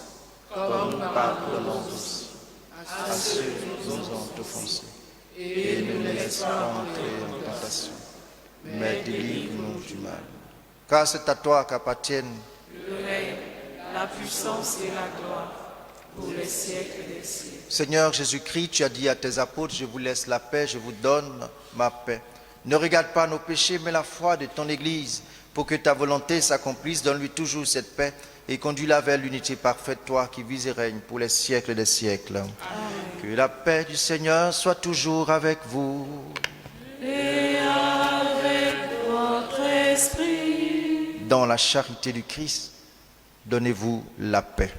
comme nous pardonnons aussi à ceux qui nous ont offensés. Et ne nous laisse pas entrer en tentation, mais délivre-nous du mal. Car c'est à toi qu'appartiennent le règne, la puissance et la gloire pour les siècles des siècles. Seigneur Jésus-Christ, tu as dit à tes apôtres, je vous laisse la paix, je vous donne ma paix. Ne regarde pas nos péchés, mais la foi de ton Église. Pour que ta volonté s'accomplisse, donne-lui toujours cette paix et conduis-la vers l'unité parfaite, toi qui vis et règnes pour les siècles des siècles. Amen. Que la paix du Seigneur soit toujours avec vous. Et avec votre esprit. Dans la charité du Christ, donnez-vous la paix.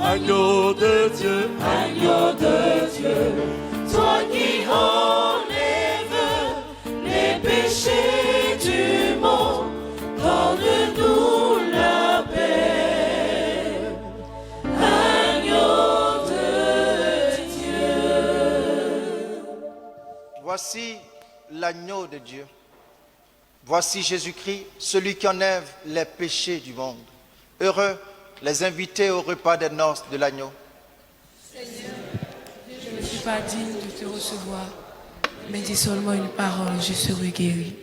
Agneau de Dieu, Agneau de Dieu, toi qui enlèves les péchés du monde, donne-nous la paix. Agneau de Dieu. Voici l'agneau de Dieu. Voici Jésus-Christ, celui qui enlève les péchés du monde. Heureux les invités au repas des noces de l'agneau. Seigneur, je ne suis pas digne de te recevoir, mais dis seulement une parole, je serai guéri.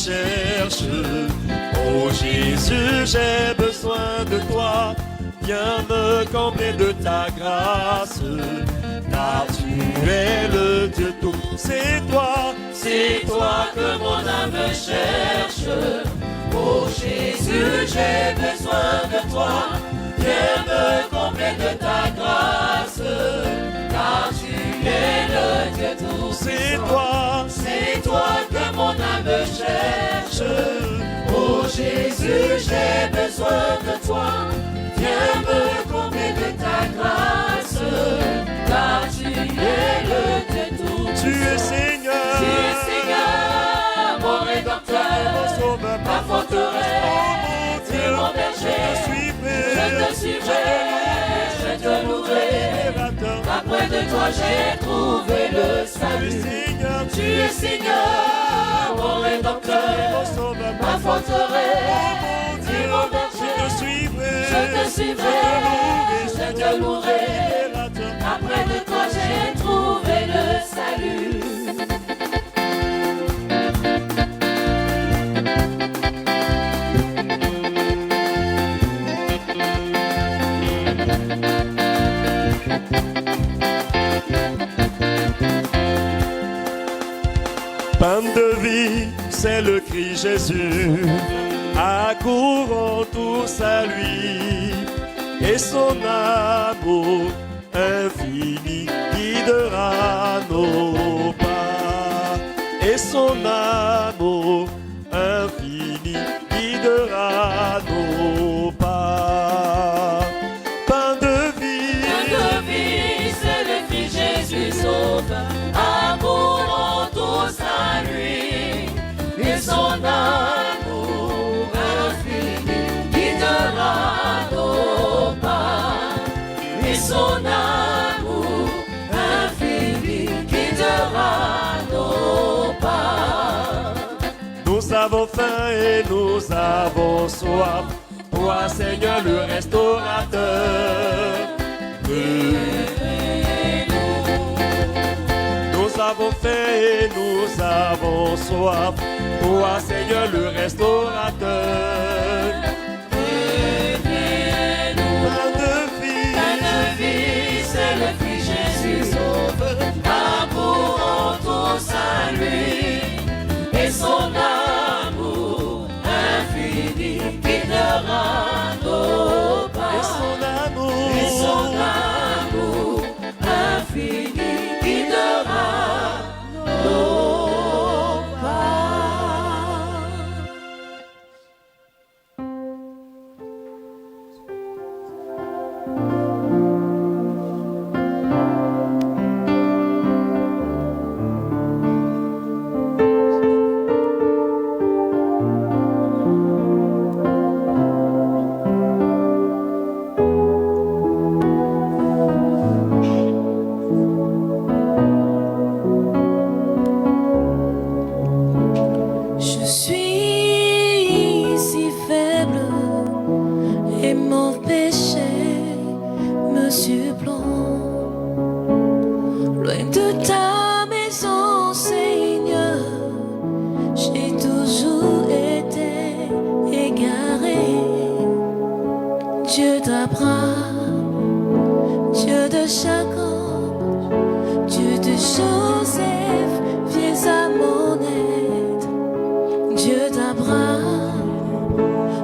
cherche. Oh Jésus, j'ai besoin de toi. Viens me combler de ta grâce. Car tu es le Dieu tout. C'est toi que mon âme cherche. Oh Jésus, j'ai besoin de toi. Viens me combler de ta grâce. Car tu es le Dieu tout. C'est toi que mon âme cherche. Oh Jésus, j'ai besoin de toi. Viens me combler de ta grâce. Car tu es le Dieu tout. Tu es Seigneur, mon Rédempteur, mon Sauveur, ma forteresse, tu es mon berger. Je te suivrai, je te louerai. Après de toi j'ai trouvé le salut. Tu es Seigneur, mon Rédempteur, mon Sauveur, ma forteresse, tu es mon berger. Je te suivrai, je te louerai. Après de toi j'ai trouvé le salut. Pain de vie, c'est le cri Jésus, accourons tous à lui, et son amour infini guidera nos pas, et son amour infini guidera nos pas. Pain de vie, c'est le cri Jésus sauve, accourons tous à lui, et son amour infini guidera nos pas, et son amour infini guidera nos pas. Nous avons faim et nous avons soif, toi Seigneur le restaurateur. Nous avons faim et nous avons soif, toi Seigneur le restaurateur. Pain de vie, c'est le Fils Jésus sauve, accourons tous à lui, et son amour infini guidera nos pas, et son amour infini guidera nos pas. Je suis si faible et mon péché me surplombe. Loin de ta maison, Seigneur, j'ai toujours été égaré. Dieu d'Abraham, Dieu de Jacob, Dieu de Joseph, viens à mon aide. Dieu d'Abraham,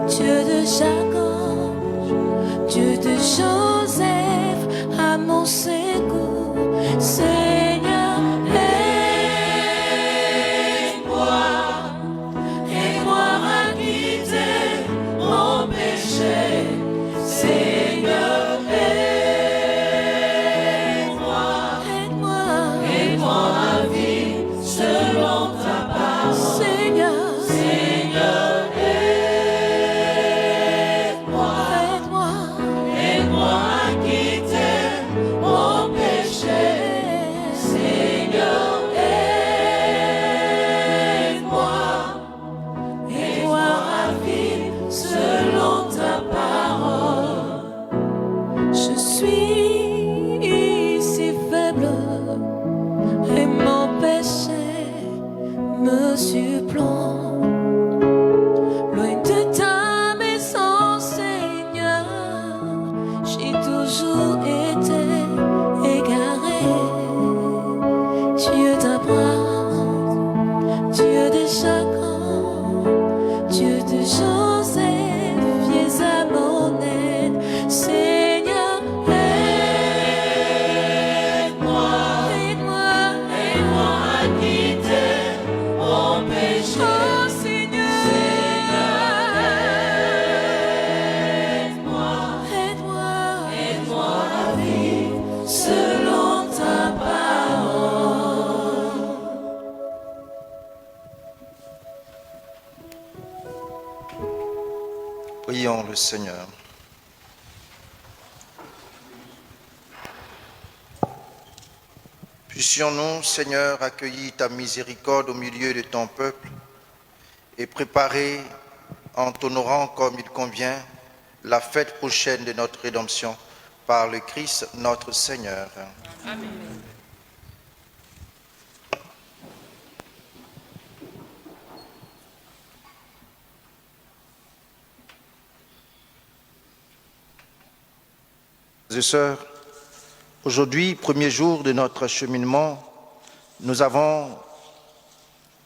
Dieu de Jacob, Dieu de Joseph, à mon secours, Seigneur, aide-moi à quitter mon péché, Seigneur, aide-moi à vivre selon ta parole, Seigneur. Aide-moi à quitter mon péché, Seigneur, aide-moi à vivre selon ta parole. Joseph, viens à mon aide. Seigneur, aide-moi, aide-moi, aide-moi à quitter mon péché. Oh Seigneur, aide-moi, aide-moi, aide-moi à vivre selon ta parole. Prions le Seigneur. Puissions-nous, Seigneur, accueillir ta miséricorde au milieu de ton peuple et préparer, en t'honorant comme il convient, la fête prochaine de notre rédemption par le Christ notre Seigneur. Amen. Frères et sœurs, aujourd'hui, premier jour de notre cheminement, nous avons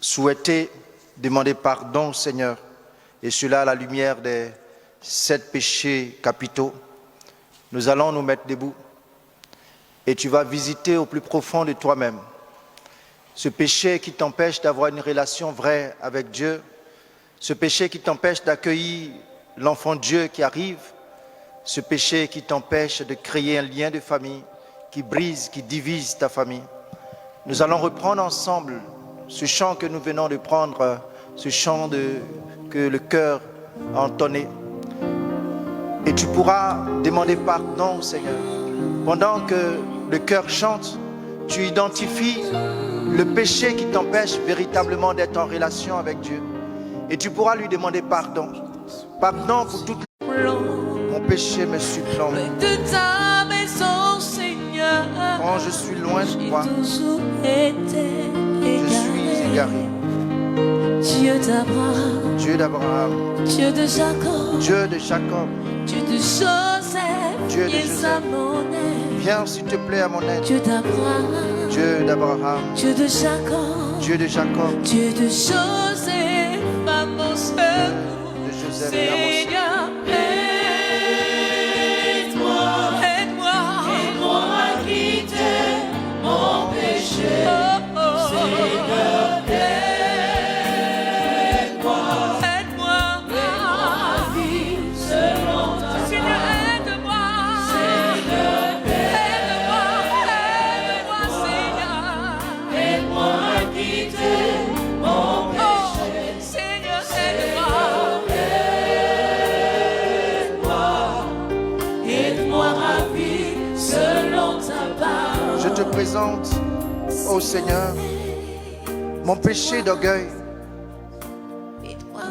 souhaité demander pardon au Seigneur, et cela à la lumière des 7 péchés capitaux. Nous allons nous mettre debout et tu vas visiter au plus profond de toi-même ce péché qui t'empêche d'avoir une relation vraie avec Dieu, ce péché qui t'empêche d'accueillir l'enfant de Dieu qui arrive, ce péché qui t'empêche de créer un lien de famille, qui brise, qui divise ta famille. Nous allons reprendre ensemble ce chant que nous venons de prendre, ce chant que le cœur a entonné. Et tu pourras demander pardon au Seigneur. Pendant que le cœur chante, tu identifies le péché qui t'empêche véritablement d'être en relation avec Dieu. Et tu pourras lui demander pardon. Pardon pour tout mon péché me supplante. De ta maison, Seigneur, Quand je suis loin de toi, j'ai toujours été je suis égaré. Dieu d'Abraham, Dieu d'Abraham, Dieu de Jacob, Dieu de Jacob, Dieu de Joseph, Dieu de viens Joseph. à mon aide. Viens s'il te plaît à mon aide. Dieu d'Abraham, Dieu d'Abraham, Dieu de Jacob, Dieu de Jacob, Dieu de Joseph, à mon secours. de Joseph et à mon Seigneur, aide-moi, aide-moi, aide-moi à quitter mon péché. Seigneur, aide-moi, aide-moi à vivre selon ta parole. Seigneur, aide-moi, Seigneur, aide-moi, aide-moi, Seigneur, aide-moi à quitter mon péché. Seigneur, aide-moi. Aide-moi à vivre selon ta parole. Je te présente, ô Seigneur, mon péché d'orgueil.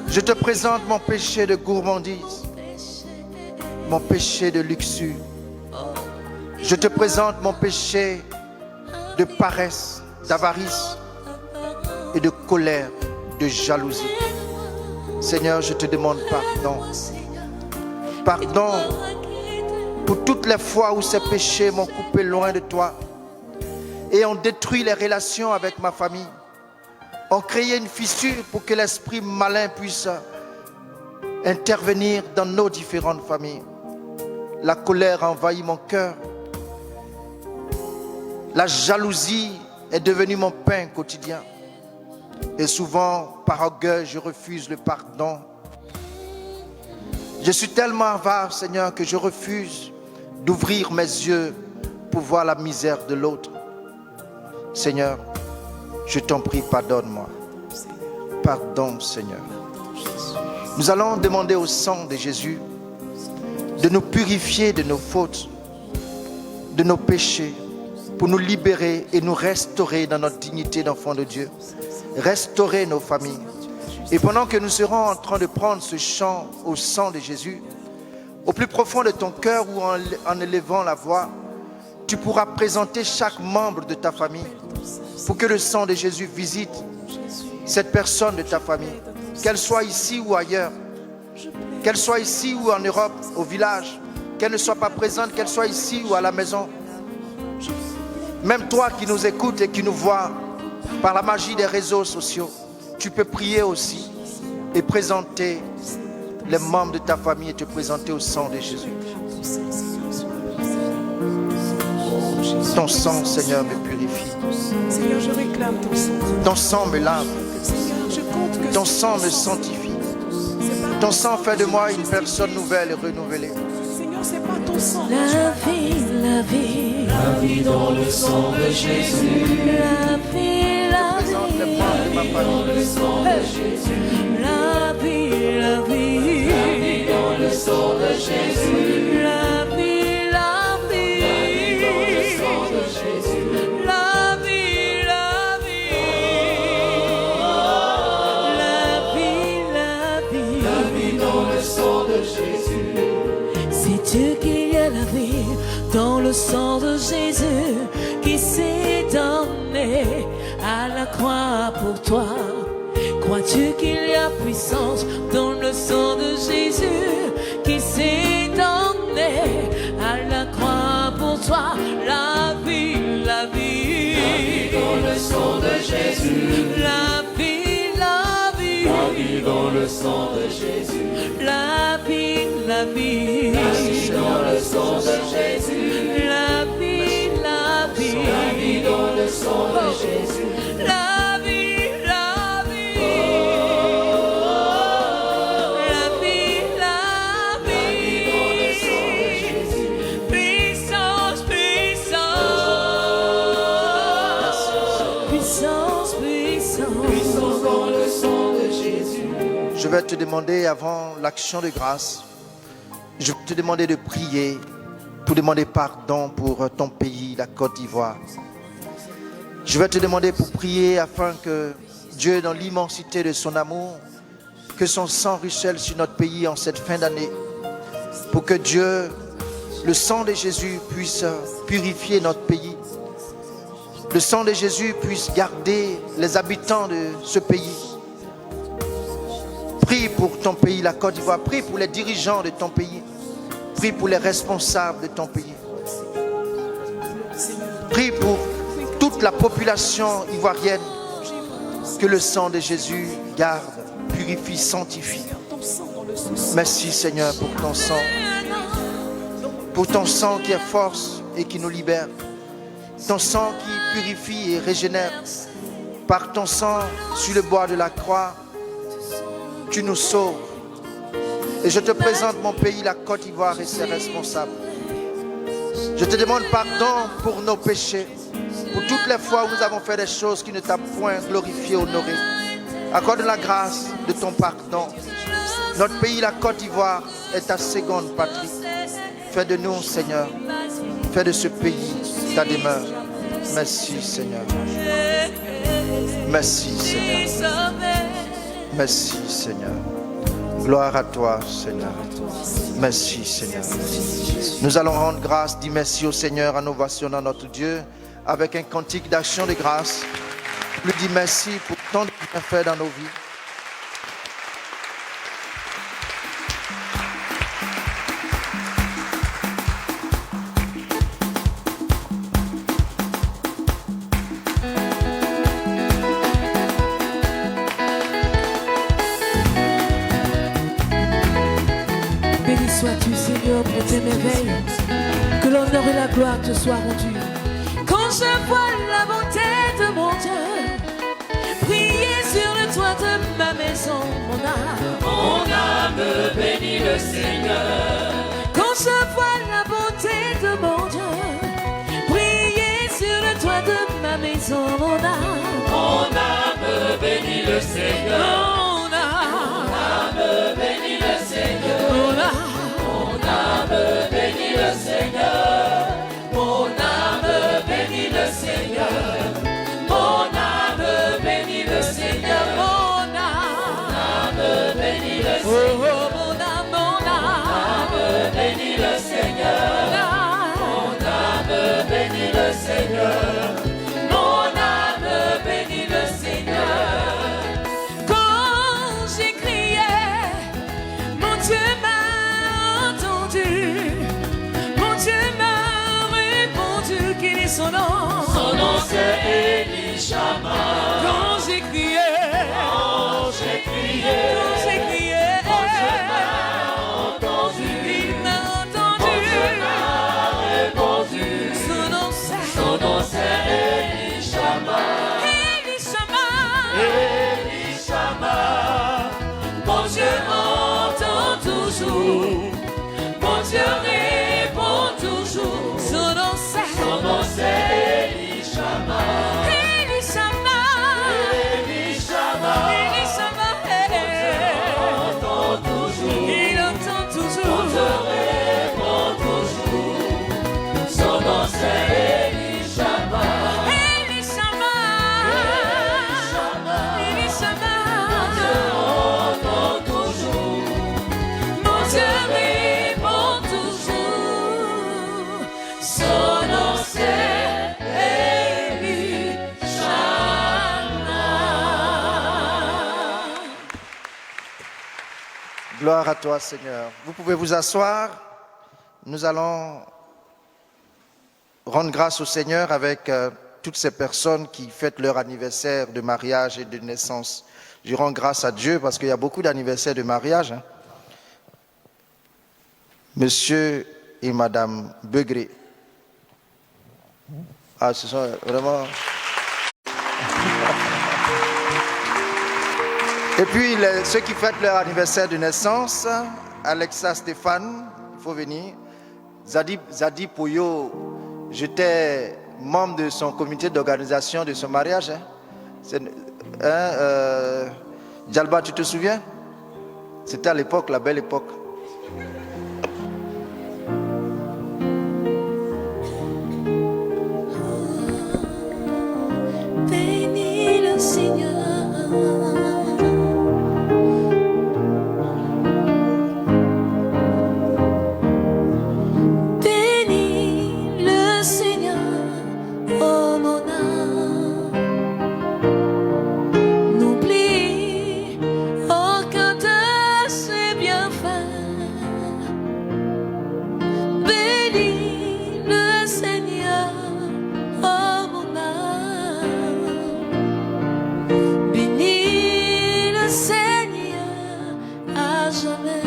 Je te présente mon péché de gourmandise, mon péché de luxure. Je te présente mon péché de paresse, d'avarice et de colère, de jalousie. Seigneur, je te demande pardon. Pardon pour toutes les fois où ces péchés m'ont coupé loin de toi et ont détruit les relations avec ma famille, ont créé une fissure pour que l'esprit malin puisse intervenir dans nos différentes familles. La colère a envahi mon cœur. La jalousie est devenue mon pain quotidien. Et souvent, par orgueil, je refuse le pardon. Je suis tellement avare, Seigneur, que je refuse d'ouvrir mes yeux pour voir la misère de l'autre. Seigneur, je t'en prie, pardonne-moi. Pardon, Seigneur. Nous allons demander au sang de Jésus de nous purifier de nos fautes, de nos péchés, pour nous libérer et nous restaurer dans notre dignité d'enfant de Dieu. Restaurer nos familles. Et pendant que nous serons en train de prendre ce chant au sang de Jésus, au plus profond de ton cœur ou en élevant la voix, tu pourras présenter chaque membre de ta famille pour que le sang de Jésus visite cette personne de ta famille, qu'elle soit ici ou ailleurs, qu'elle soit ici ou en Europe, au village, qu'elle ne soit pas présente, qu'elle soit ici ou à la maison. Même toi qui nous écoutes et qui nous vois par la magie des réseaux sociaux, tu peux prier aussi et présenter les membres de ta famille et te présenter au sang de Jésus. Ton sang, Seigneur, me purifie. Seigneur, je réclame ton sang. Ton sang me lave. Seigneur, je compte que Ton sang me sanctifie. Ton sang fait de moi une personne nouvelle et renouvelée. Seigneur, c'est pas ton sang. La vie, la vie, la vie dans le sang de Jésus. La vie, la vie, Présente les membres de ma famille. le sang de Jésus. La vie, la vie, la vie dans le sang de Jésus. La vie, la vie, la vie dans le sang de Jésus. La vie, la vie, la vie, la vie dans le sang de Jésus. C'est Dieu qui a la vie dans le sang de Jésus qui s'est donné à la croix pour toi. Crois-tu qu'il y a puissance dans le sang de Jésus qui s'est donné à la croix pour toi? La vie, la vie, la vie dans le sang de Jésus. La vie, la vie, la vie dans le sang de Jésus. La vie, la vie, la vie dans le sang de Jésus. La vie, la vie, la vie dans le sang de Jésus. La vie, la vie, la vie, la vie dans le sang de Jésus. Puissance, puissance, puissance dans le sang de Jésus. Je vais te demander avant l'action de grâce, je vais te demander de prier pour demander pardon pour ton pays, la Côte d'Ivoire. Je vais te demander pour prier afin que Dieu, dans l'immensité de son amour, que son sang ruisselle sur notre pays en cette fin d'année, pour que Dieu, le sang de Jésus puisse purifier notre pays. Le sang de Jésus puisse garder les habitants de ce pays. Prie pour ton pays, la Côte d'Ivoire. Prie pour les dirigeants de ton pays. Prie pour les responsables de ton pays. Prie pour toute la population ivoirienne. Que le sang de Jésus garde, purifie, sanctifie. Merci Seigneur pour ton sang. Pour ton sang qui est force et qui nous libère. Ton sang qui purifie et régénère. Par ton sang sur le bois de la croix, tu nous sauves. Et je te présente mon pays, la Côte d'Ivoire et ses responsables. Je te demande pardon pour nos péchés, pour toutes les fois où nous avons fait des choses qui ne t'ont point glorifié, honoré. Accorde la grâce de ton pardon. Notre pays, la Côte d'Ivoire, est ta seconde patrie. Fais de nous, Seigneur, fais de ce pays ta demeure. Merci, Seigneur. Merci, Seigneur. Merci, Seigneur. Gloire à toi, Seigneur. Merci, Seigneur. Nous allons rendre grâce, dis merci au Seigneur en ovation dans notre Dieu, avec un cantique d'action de grâce. Lui dis merci pour tant de bienfaits dans nos vies. Sois-tu, Seigneur, pour tes merveilles, que l'honneur et la gloire te soient rendus. Quand je vois la bonté de mon Dieu, prier sur le toit de ma maison, mon âme bénit le Seigneur. Quand je vois la bonté de mon Dieu, prier sur le toit de ma maison, mon âme bénit le Seigneur. Mon âme bénit le Seigneur. Bénis le Seigneur, mon âme bénit le Seigneur, mon âme bénit le Seigneur, mon âme bénit le Seigneur, mon âme bénit le Seigneur, mon âme bénit le Seigneur, mon âme bénit le Seigneur. Quand j'ai crié, mon Dieu m'a entendu. Mon Dieu m'a répondu qu'il est son nom. Son nom c'est Elishama. Quand j'ai crié, mon Dieu m'a toujours. Mon Dieu répond toujours. Son nom c'est Elishama. Elishama. Elishama. Elishama. Il entend toujours. Il entend toujours. Mon Dieu répond toujours. Son nom c'est Elishama. Elishama. Elishama. Mon Dieu entend toujours. Mon Dieu répond toujours. Son nom c'est Elishama. Gloire à toi, Seigneur. Vous pouvez vous asseoir. Nous allons rendre grâce au Seigneur avec toutes ces personnes qui fêtent leur anniversaire de mariage et de naissance. Je rends grâce à Dieu parce qu'il y a beaucoup d'anniversaires de mariage. Hein. Monsieur et Madame Begré. Ah, ce sont vraiment... Et puis, ceux qui fêtent leur anniversaire de naissance, Alexa Stéphane, il faut venir. Zadi Pouyo, j'étais membre de son comité d'organisation de ce mariage. Djalba, tu te souviens? C'était à l'époque, la belle époque. Bénis le Seigneur. Bénis le Seigneur, oh mon âme. N'oublie aucun de ses bienfaits. Bénis le Seigneur, oh mon âme. Bénis le Seigneur à jamais.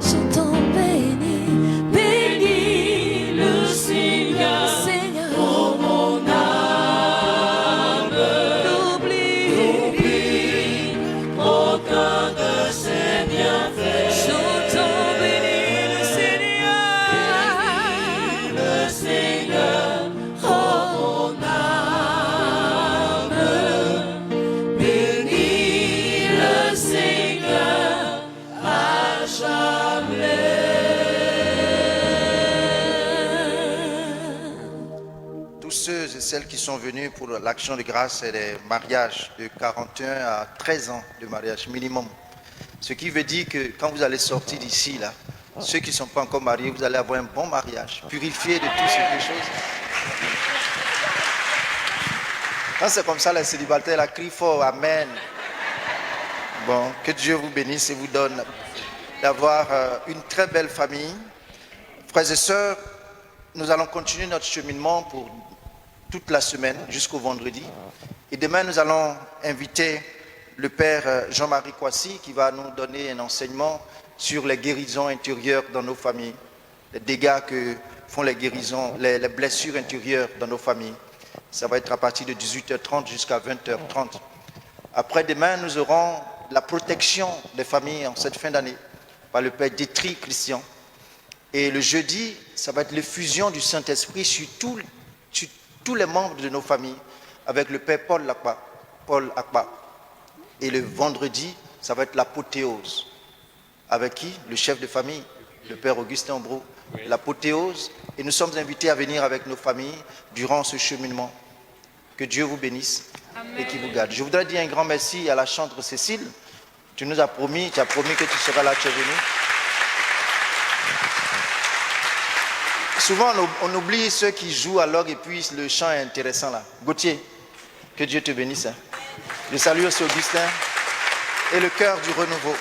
Chantons béni, bénis le Seigneur, Seigneur, oh mon âme. N'oublie aucun de ses bienfaits. Chantons béni le Seigneur, oh mon âme. Bénis le Seigneur à jamais. Tous ceux et celles qui sont venus pour l'action de grâce et des mariages de 41 à 13 ans de mariage minimum. Ce qui veut dire que quand vous allez sortir d'ici, là, ceux qui ne sont pas encore mariés, vous allez avoir un bon mariage, purifié de toutes ces choses. Quand c'est comme ça, les célibataires, la crient fort, Amen. Bon, que Dieu vous bénisse et vous donne d'avoir une très belle famille. Frères et sœurs, nous allons continuer notre cheminement pour toute la semaine jusqu'au vendredi. Et demain, nous allons inviter le Père Jean-Marie Kwasi qui va nous donner un enseignement sur les guérisons intérieures dans nos familles, les dégâts que font les guérisons, les blessures intérieures dans nos familles. Ça va être à partir de 18h30 jusqu'à 20h30. Après-demain, nous aurons la protection des familles en cette fin d'année par le Père Détri Christian. Et le jeudi, ça va être l'effusion du Saint-Esprit sur tous les membres de nos familles avec le Père Paul Akba. Et le vendredi, ça va être l'apothéose. Avec qui? Le chef de famille, le Père Augustin Ambro. L'apothéose. Et nous sommes invités à venir avec nos familles durant ce cheminement. Que Dieu vous bénisse. Amen. Et qui vous garde. Je voudrais dire un grand merci à la chantre Cécile. Tu nous as promis, que tu seras là, tu es venu. Souvent, on oublie ceux qui jouent à l'orgue et puis le chant est intéressant là. Gauthier, que Dieu te bénisse. Je salue aussi Augustin et le cœur du renouveau.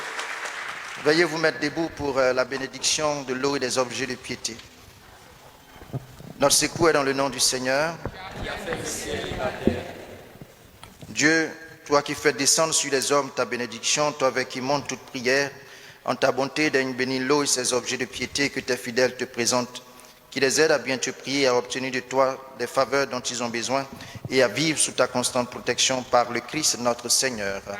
Veuillez vous mettre debout pour la bénédiction de l'eau et des objets de piété. Notre secours est dans le nom du Seigneur. Dieu, toi qui fais descendre sur les hommes ta bénédiction, toi avec qui monte toute prière, en ta bonté daigne bénir l'eau et ses objets de piété que tes fidèles te présentent, qui les aident à bien te prier et à obtenir de toi des faveurs dont ils ont besoin et à vivre sous ta constante protection par le Christ notre Seigneur. Amen.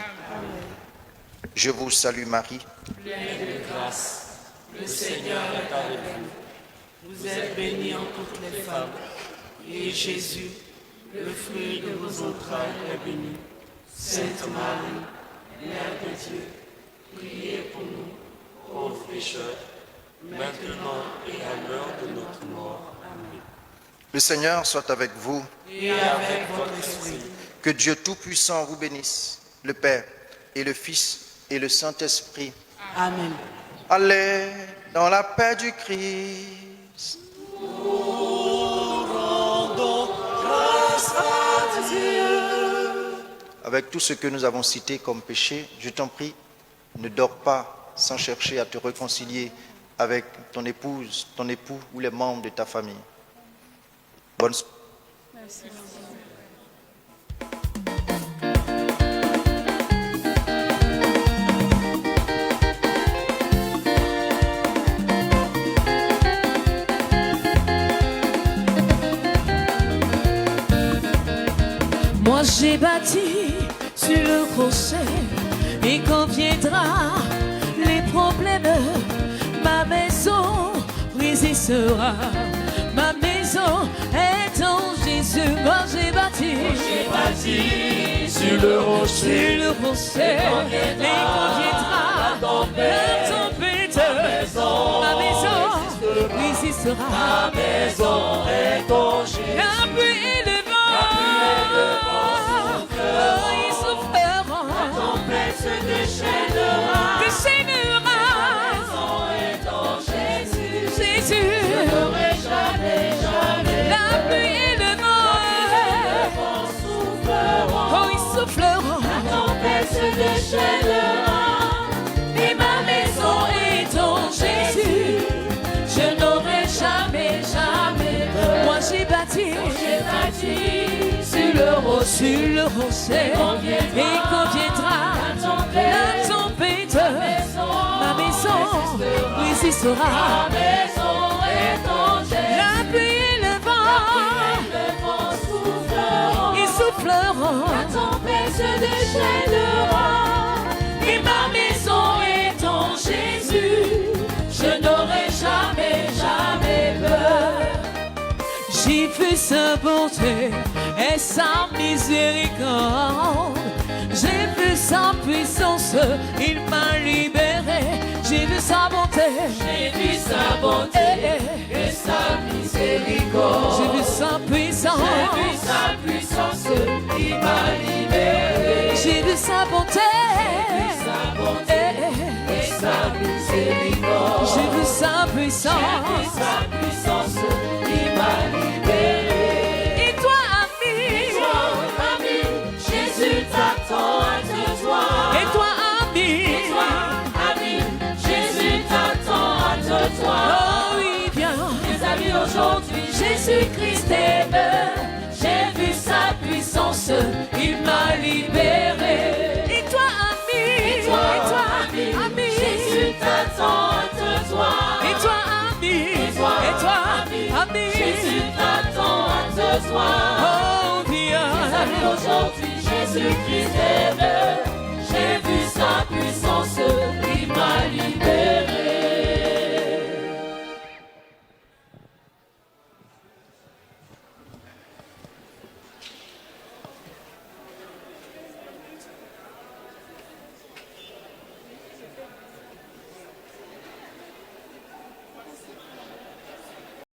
Je vous salue Marie. Pleine de grâce, le Seigneur est avec vous. Vous êtes bénie en toutes les femmes, et Jésus, le fruit de vos entrailles, est béni. Sainte Marie, Mère de Dieu, priez pour nous, pauvres pécheurs, maintenant et à l'heure de notre mort. Amen. Le Seigneur soit avec vous. Et avec votre esprit. Que Dieu Tout-Puissant vous bénisse, le Père et le Fils et le Saint-Esprit. Amen. Allez dans la paix du Christ. Avec tout ce que nous avons cité comme péché, je t'en prie, ne dors pas sans chercher à te réconcilier avec ton épouse, ton époux ou les membres de ta famille. Bonne soirée. Merci. Moi j'ai bâti sur le rocher, et quand viendra les problèmes, ma maison résistera. Ma maison est en Jésus. Moi j'ai bâti sur le rocher, et quand viendra la tempête, ma maison résistera. ma maison est en Jésus. La pluie et le ils souffleront. La tempête se déchaînera. Déchaînera. Ma maison est en Jésus. Jésus. Je n'aurai jamais, jamais La pluie et le vent souffleront. oh, ils souffleront. La tempête se déchaînera. Et ma maison est en Jésus. Je n'aurai jamais, jamais peur. Moi j'ai bâti sur le rocher. Et quand viendra la tempête, ma maison résistera. Ma maison est en Jésus. La pluie et le vent souffleront. ils souffleront. La tempête se déchaînera. Et ma maison est en Jésus. Je n'aurai jamais, jamais peur. J'ai vu sa bonté et sa miséricorde. J'ai vu sa puissance, il m'a libéré. J'ai vu sa bonté, J'ai vu sa bonté et sa miséricorde. j'ai vu sa puissance, J'ai vu sa puissance, il m'a libéré. j'ai vu sa bonté, Sa bonté et sa miséricorde. j'ai vu sa J'ai vu puissance. sa puissance, il m'a libéré. Et toi, ami, Toi, ami, Jésus t'attend à te voir. et toi, ami, Toi, ami, Jésus t'attend à te voir. oh oui, viens. Mes amis, aujourd'hui, Jésus-Christ t'aime. J'ai vu sa puissance, il m'a libéré. Et toi, ami, Et toi, ami, Jésus t'attend à te voir. et toi, ami, Et toi, ami, Jésus t'attend à te voir. oh, viens. Mes amis, aujourd'hui, Jésus-Christ t'aime.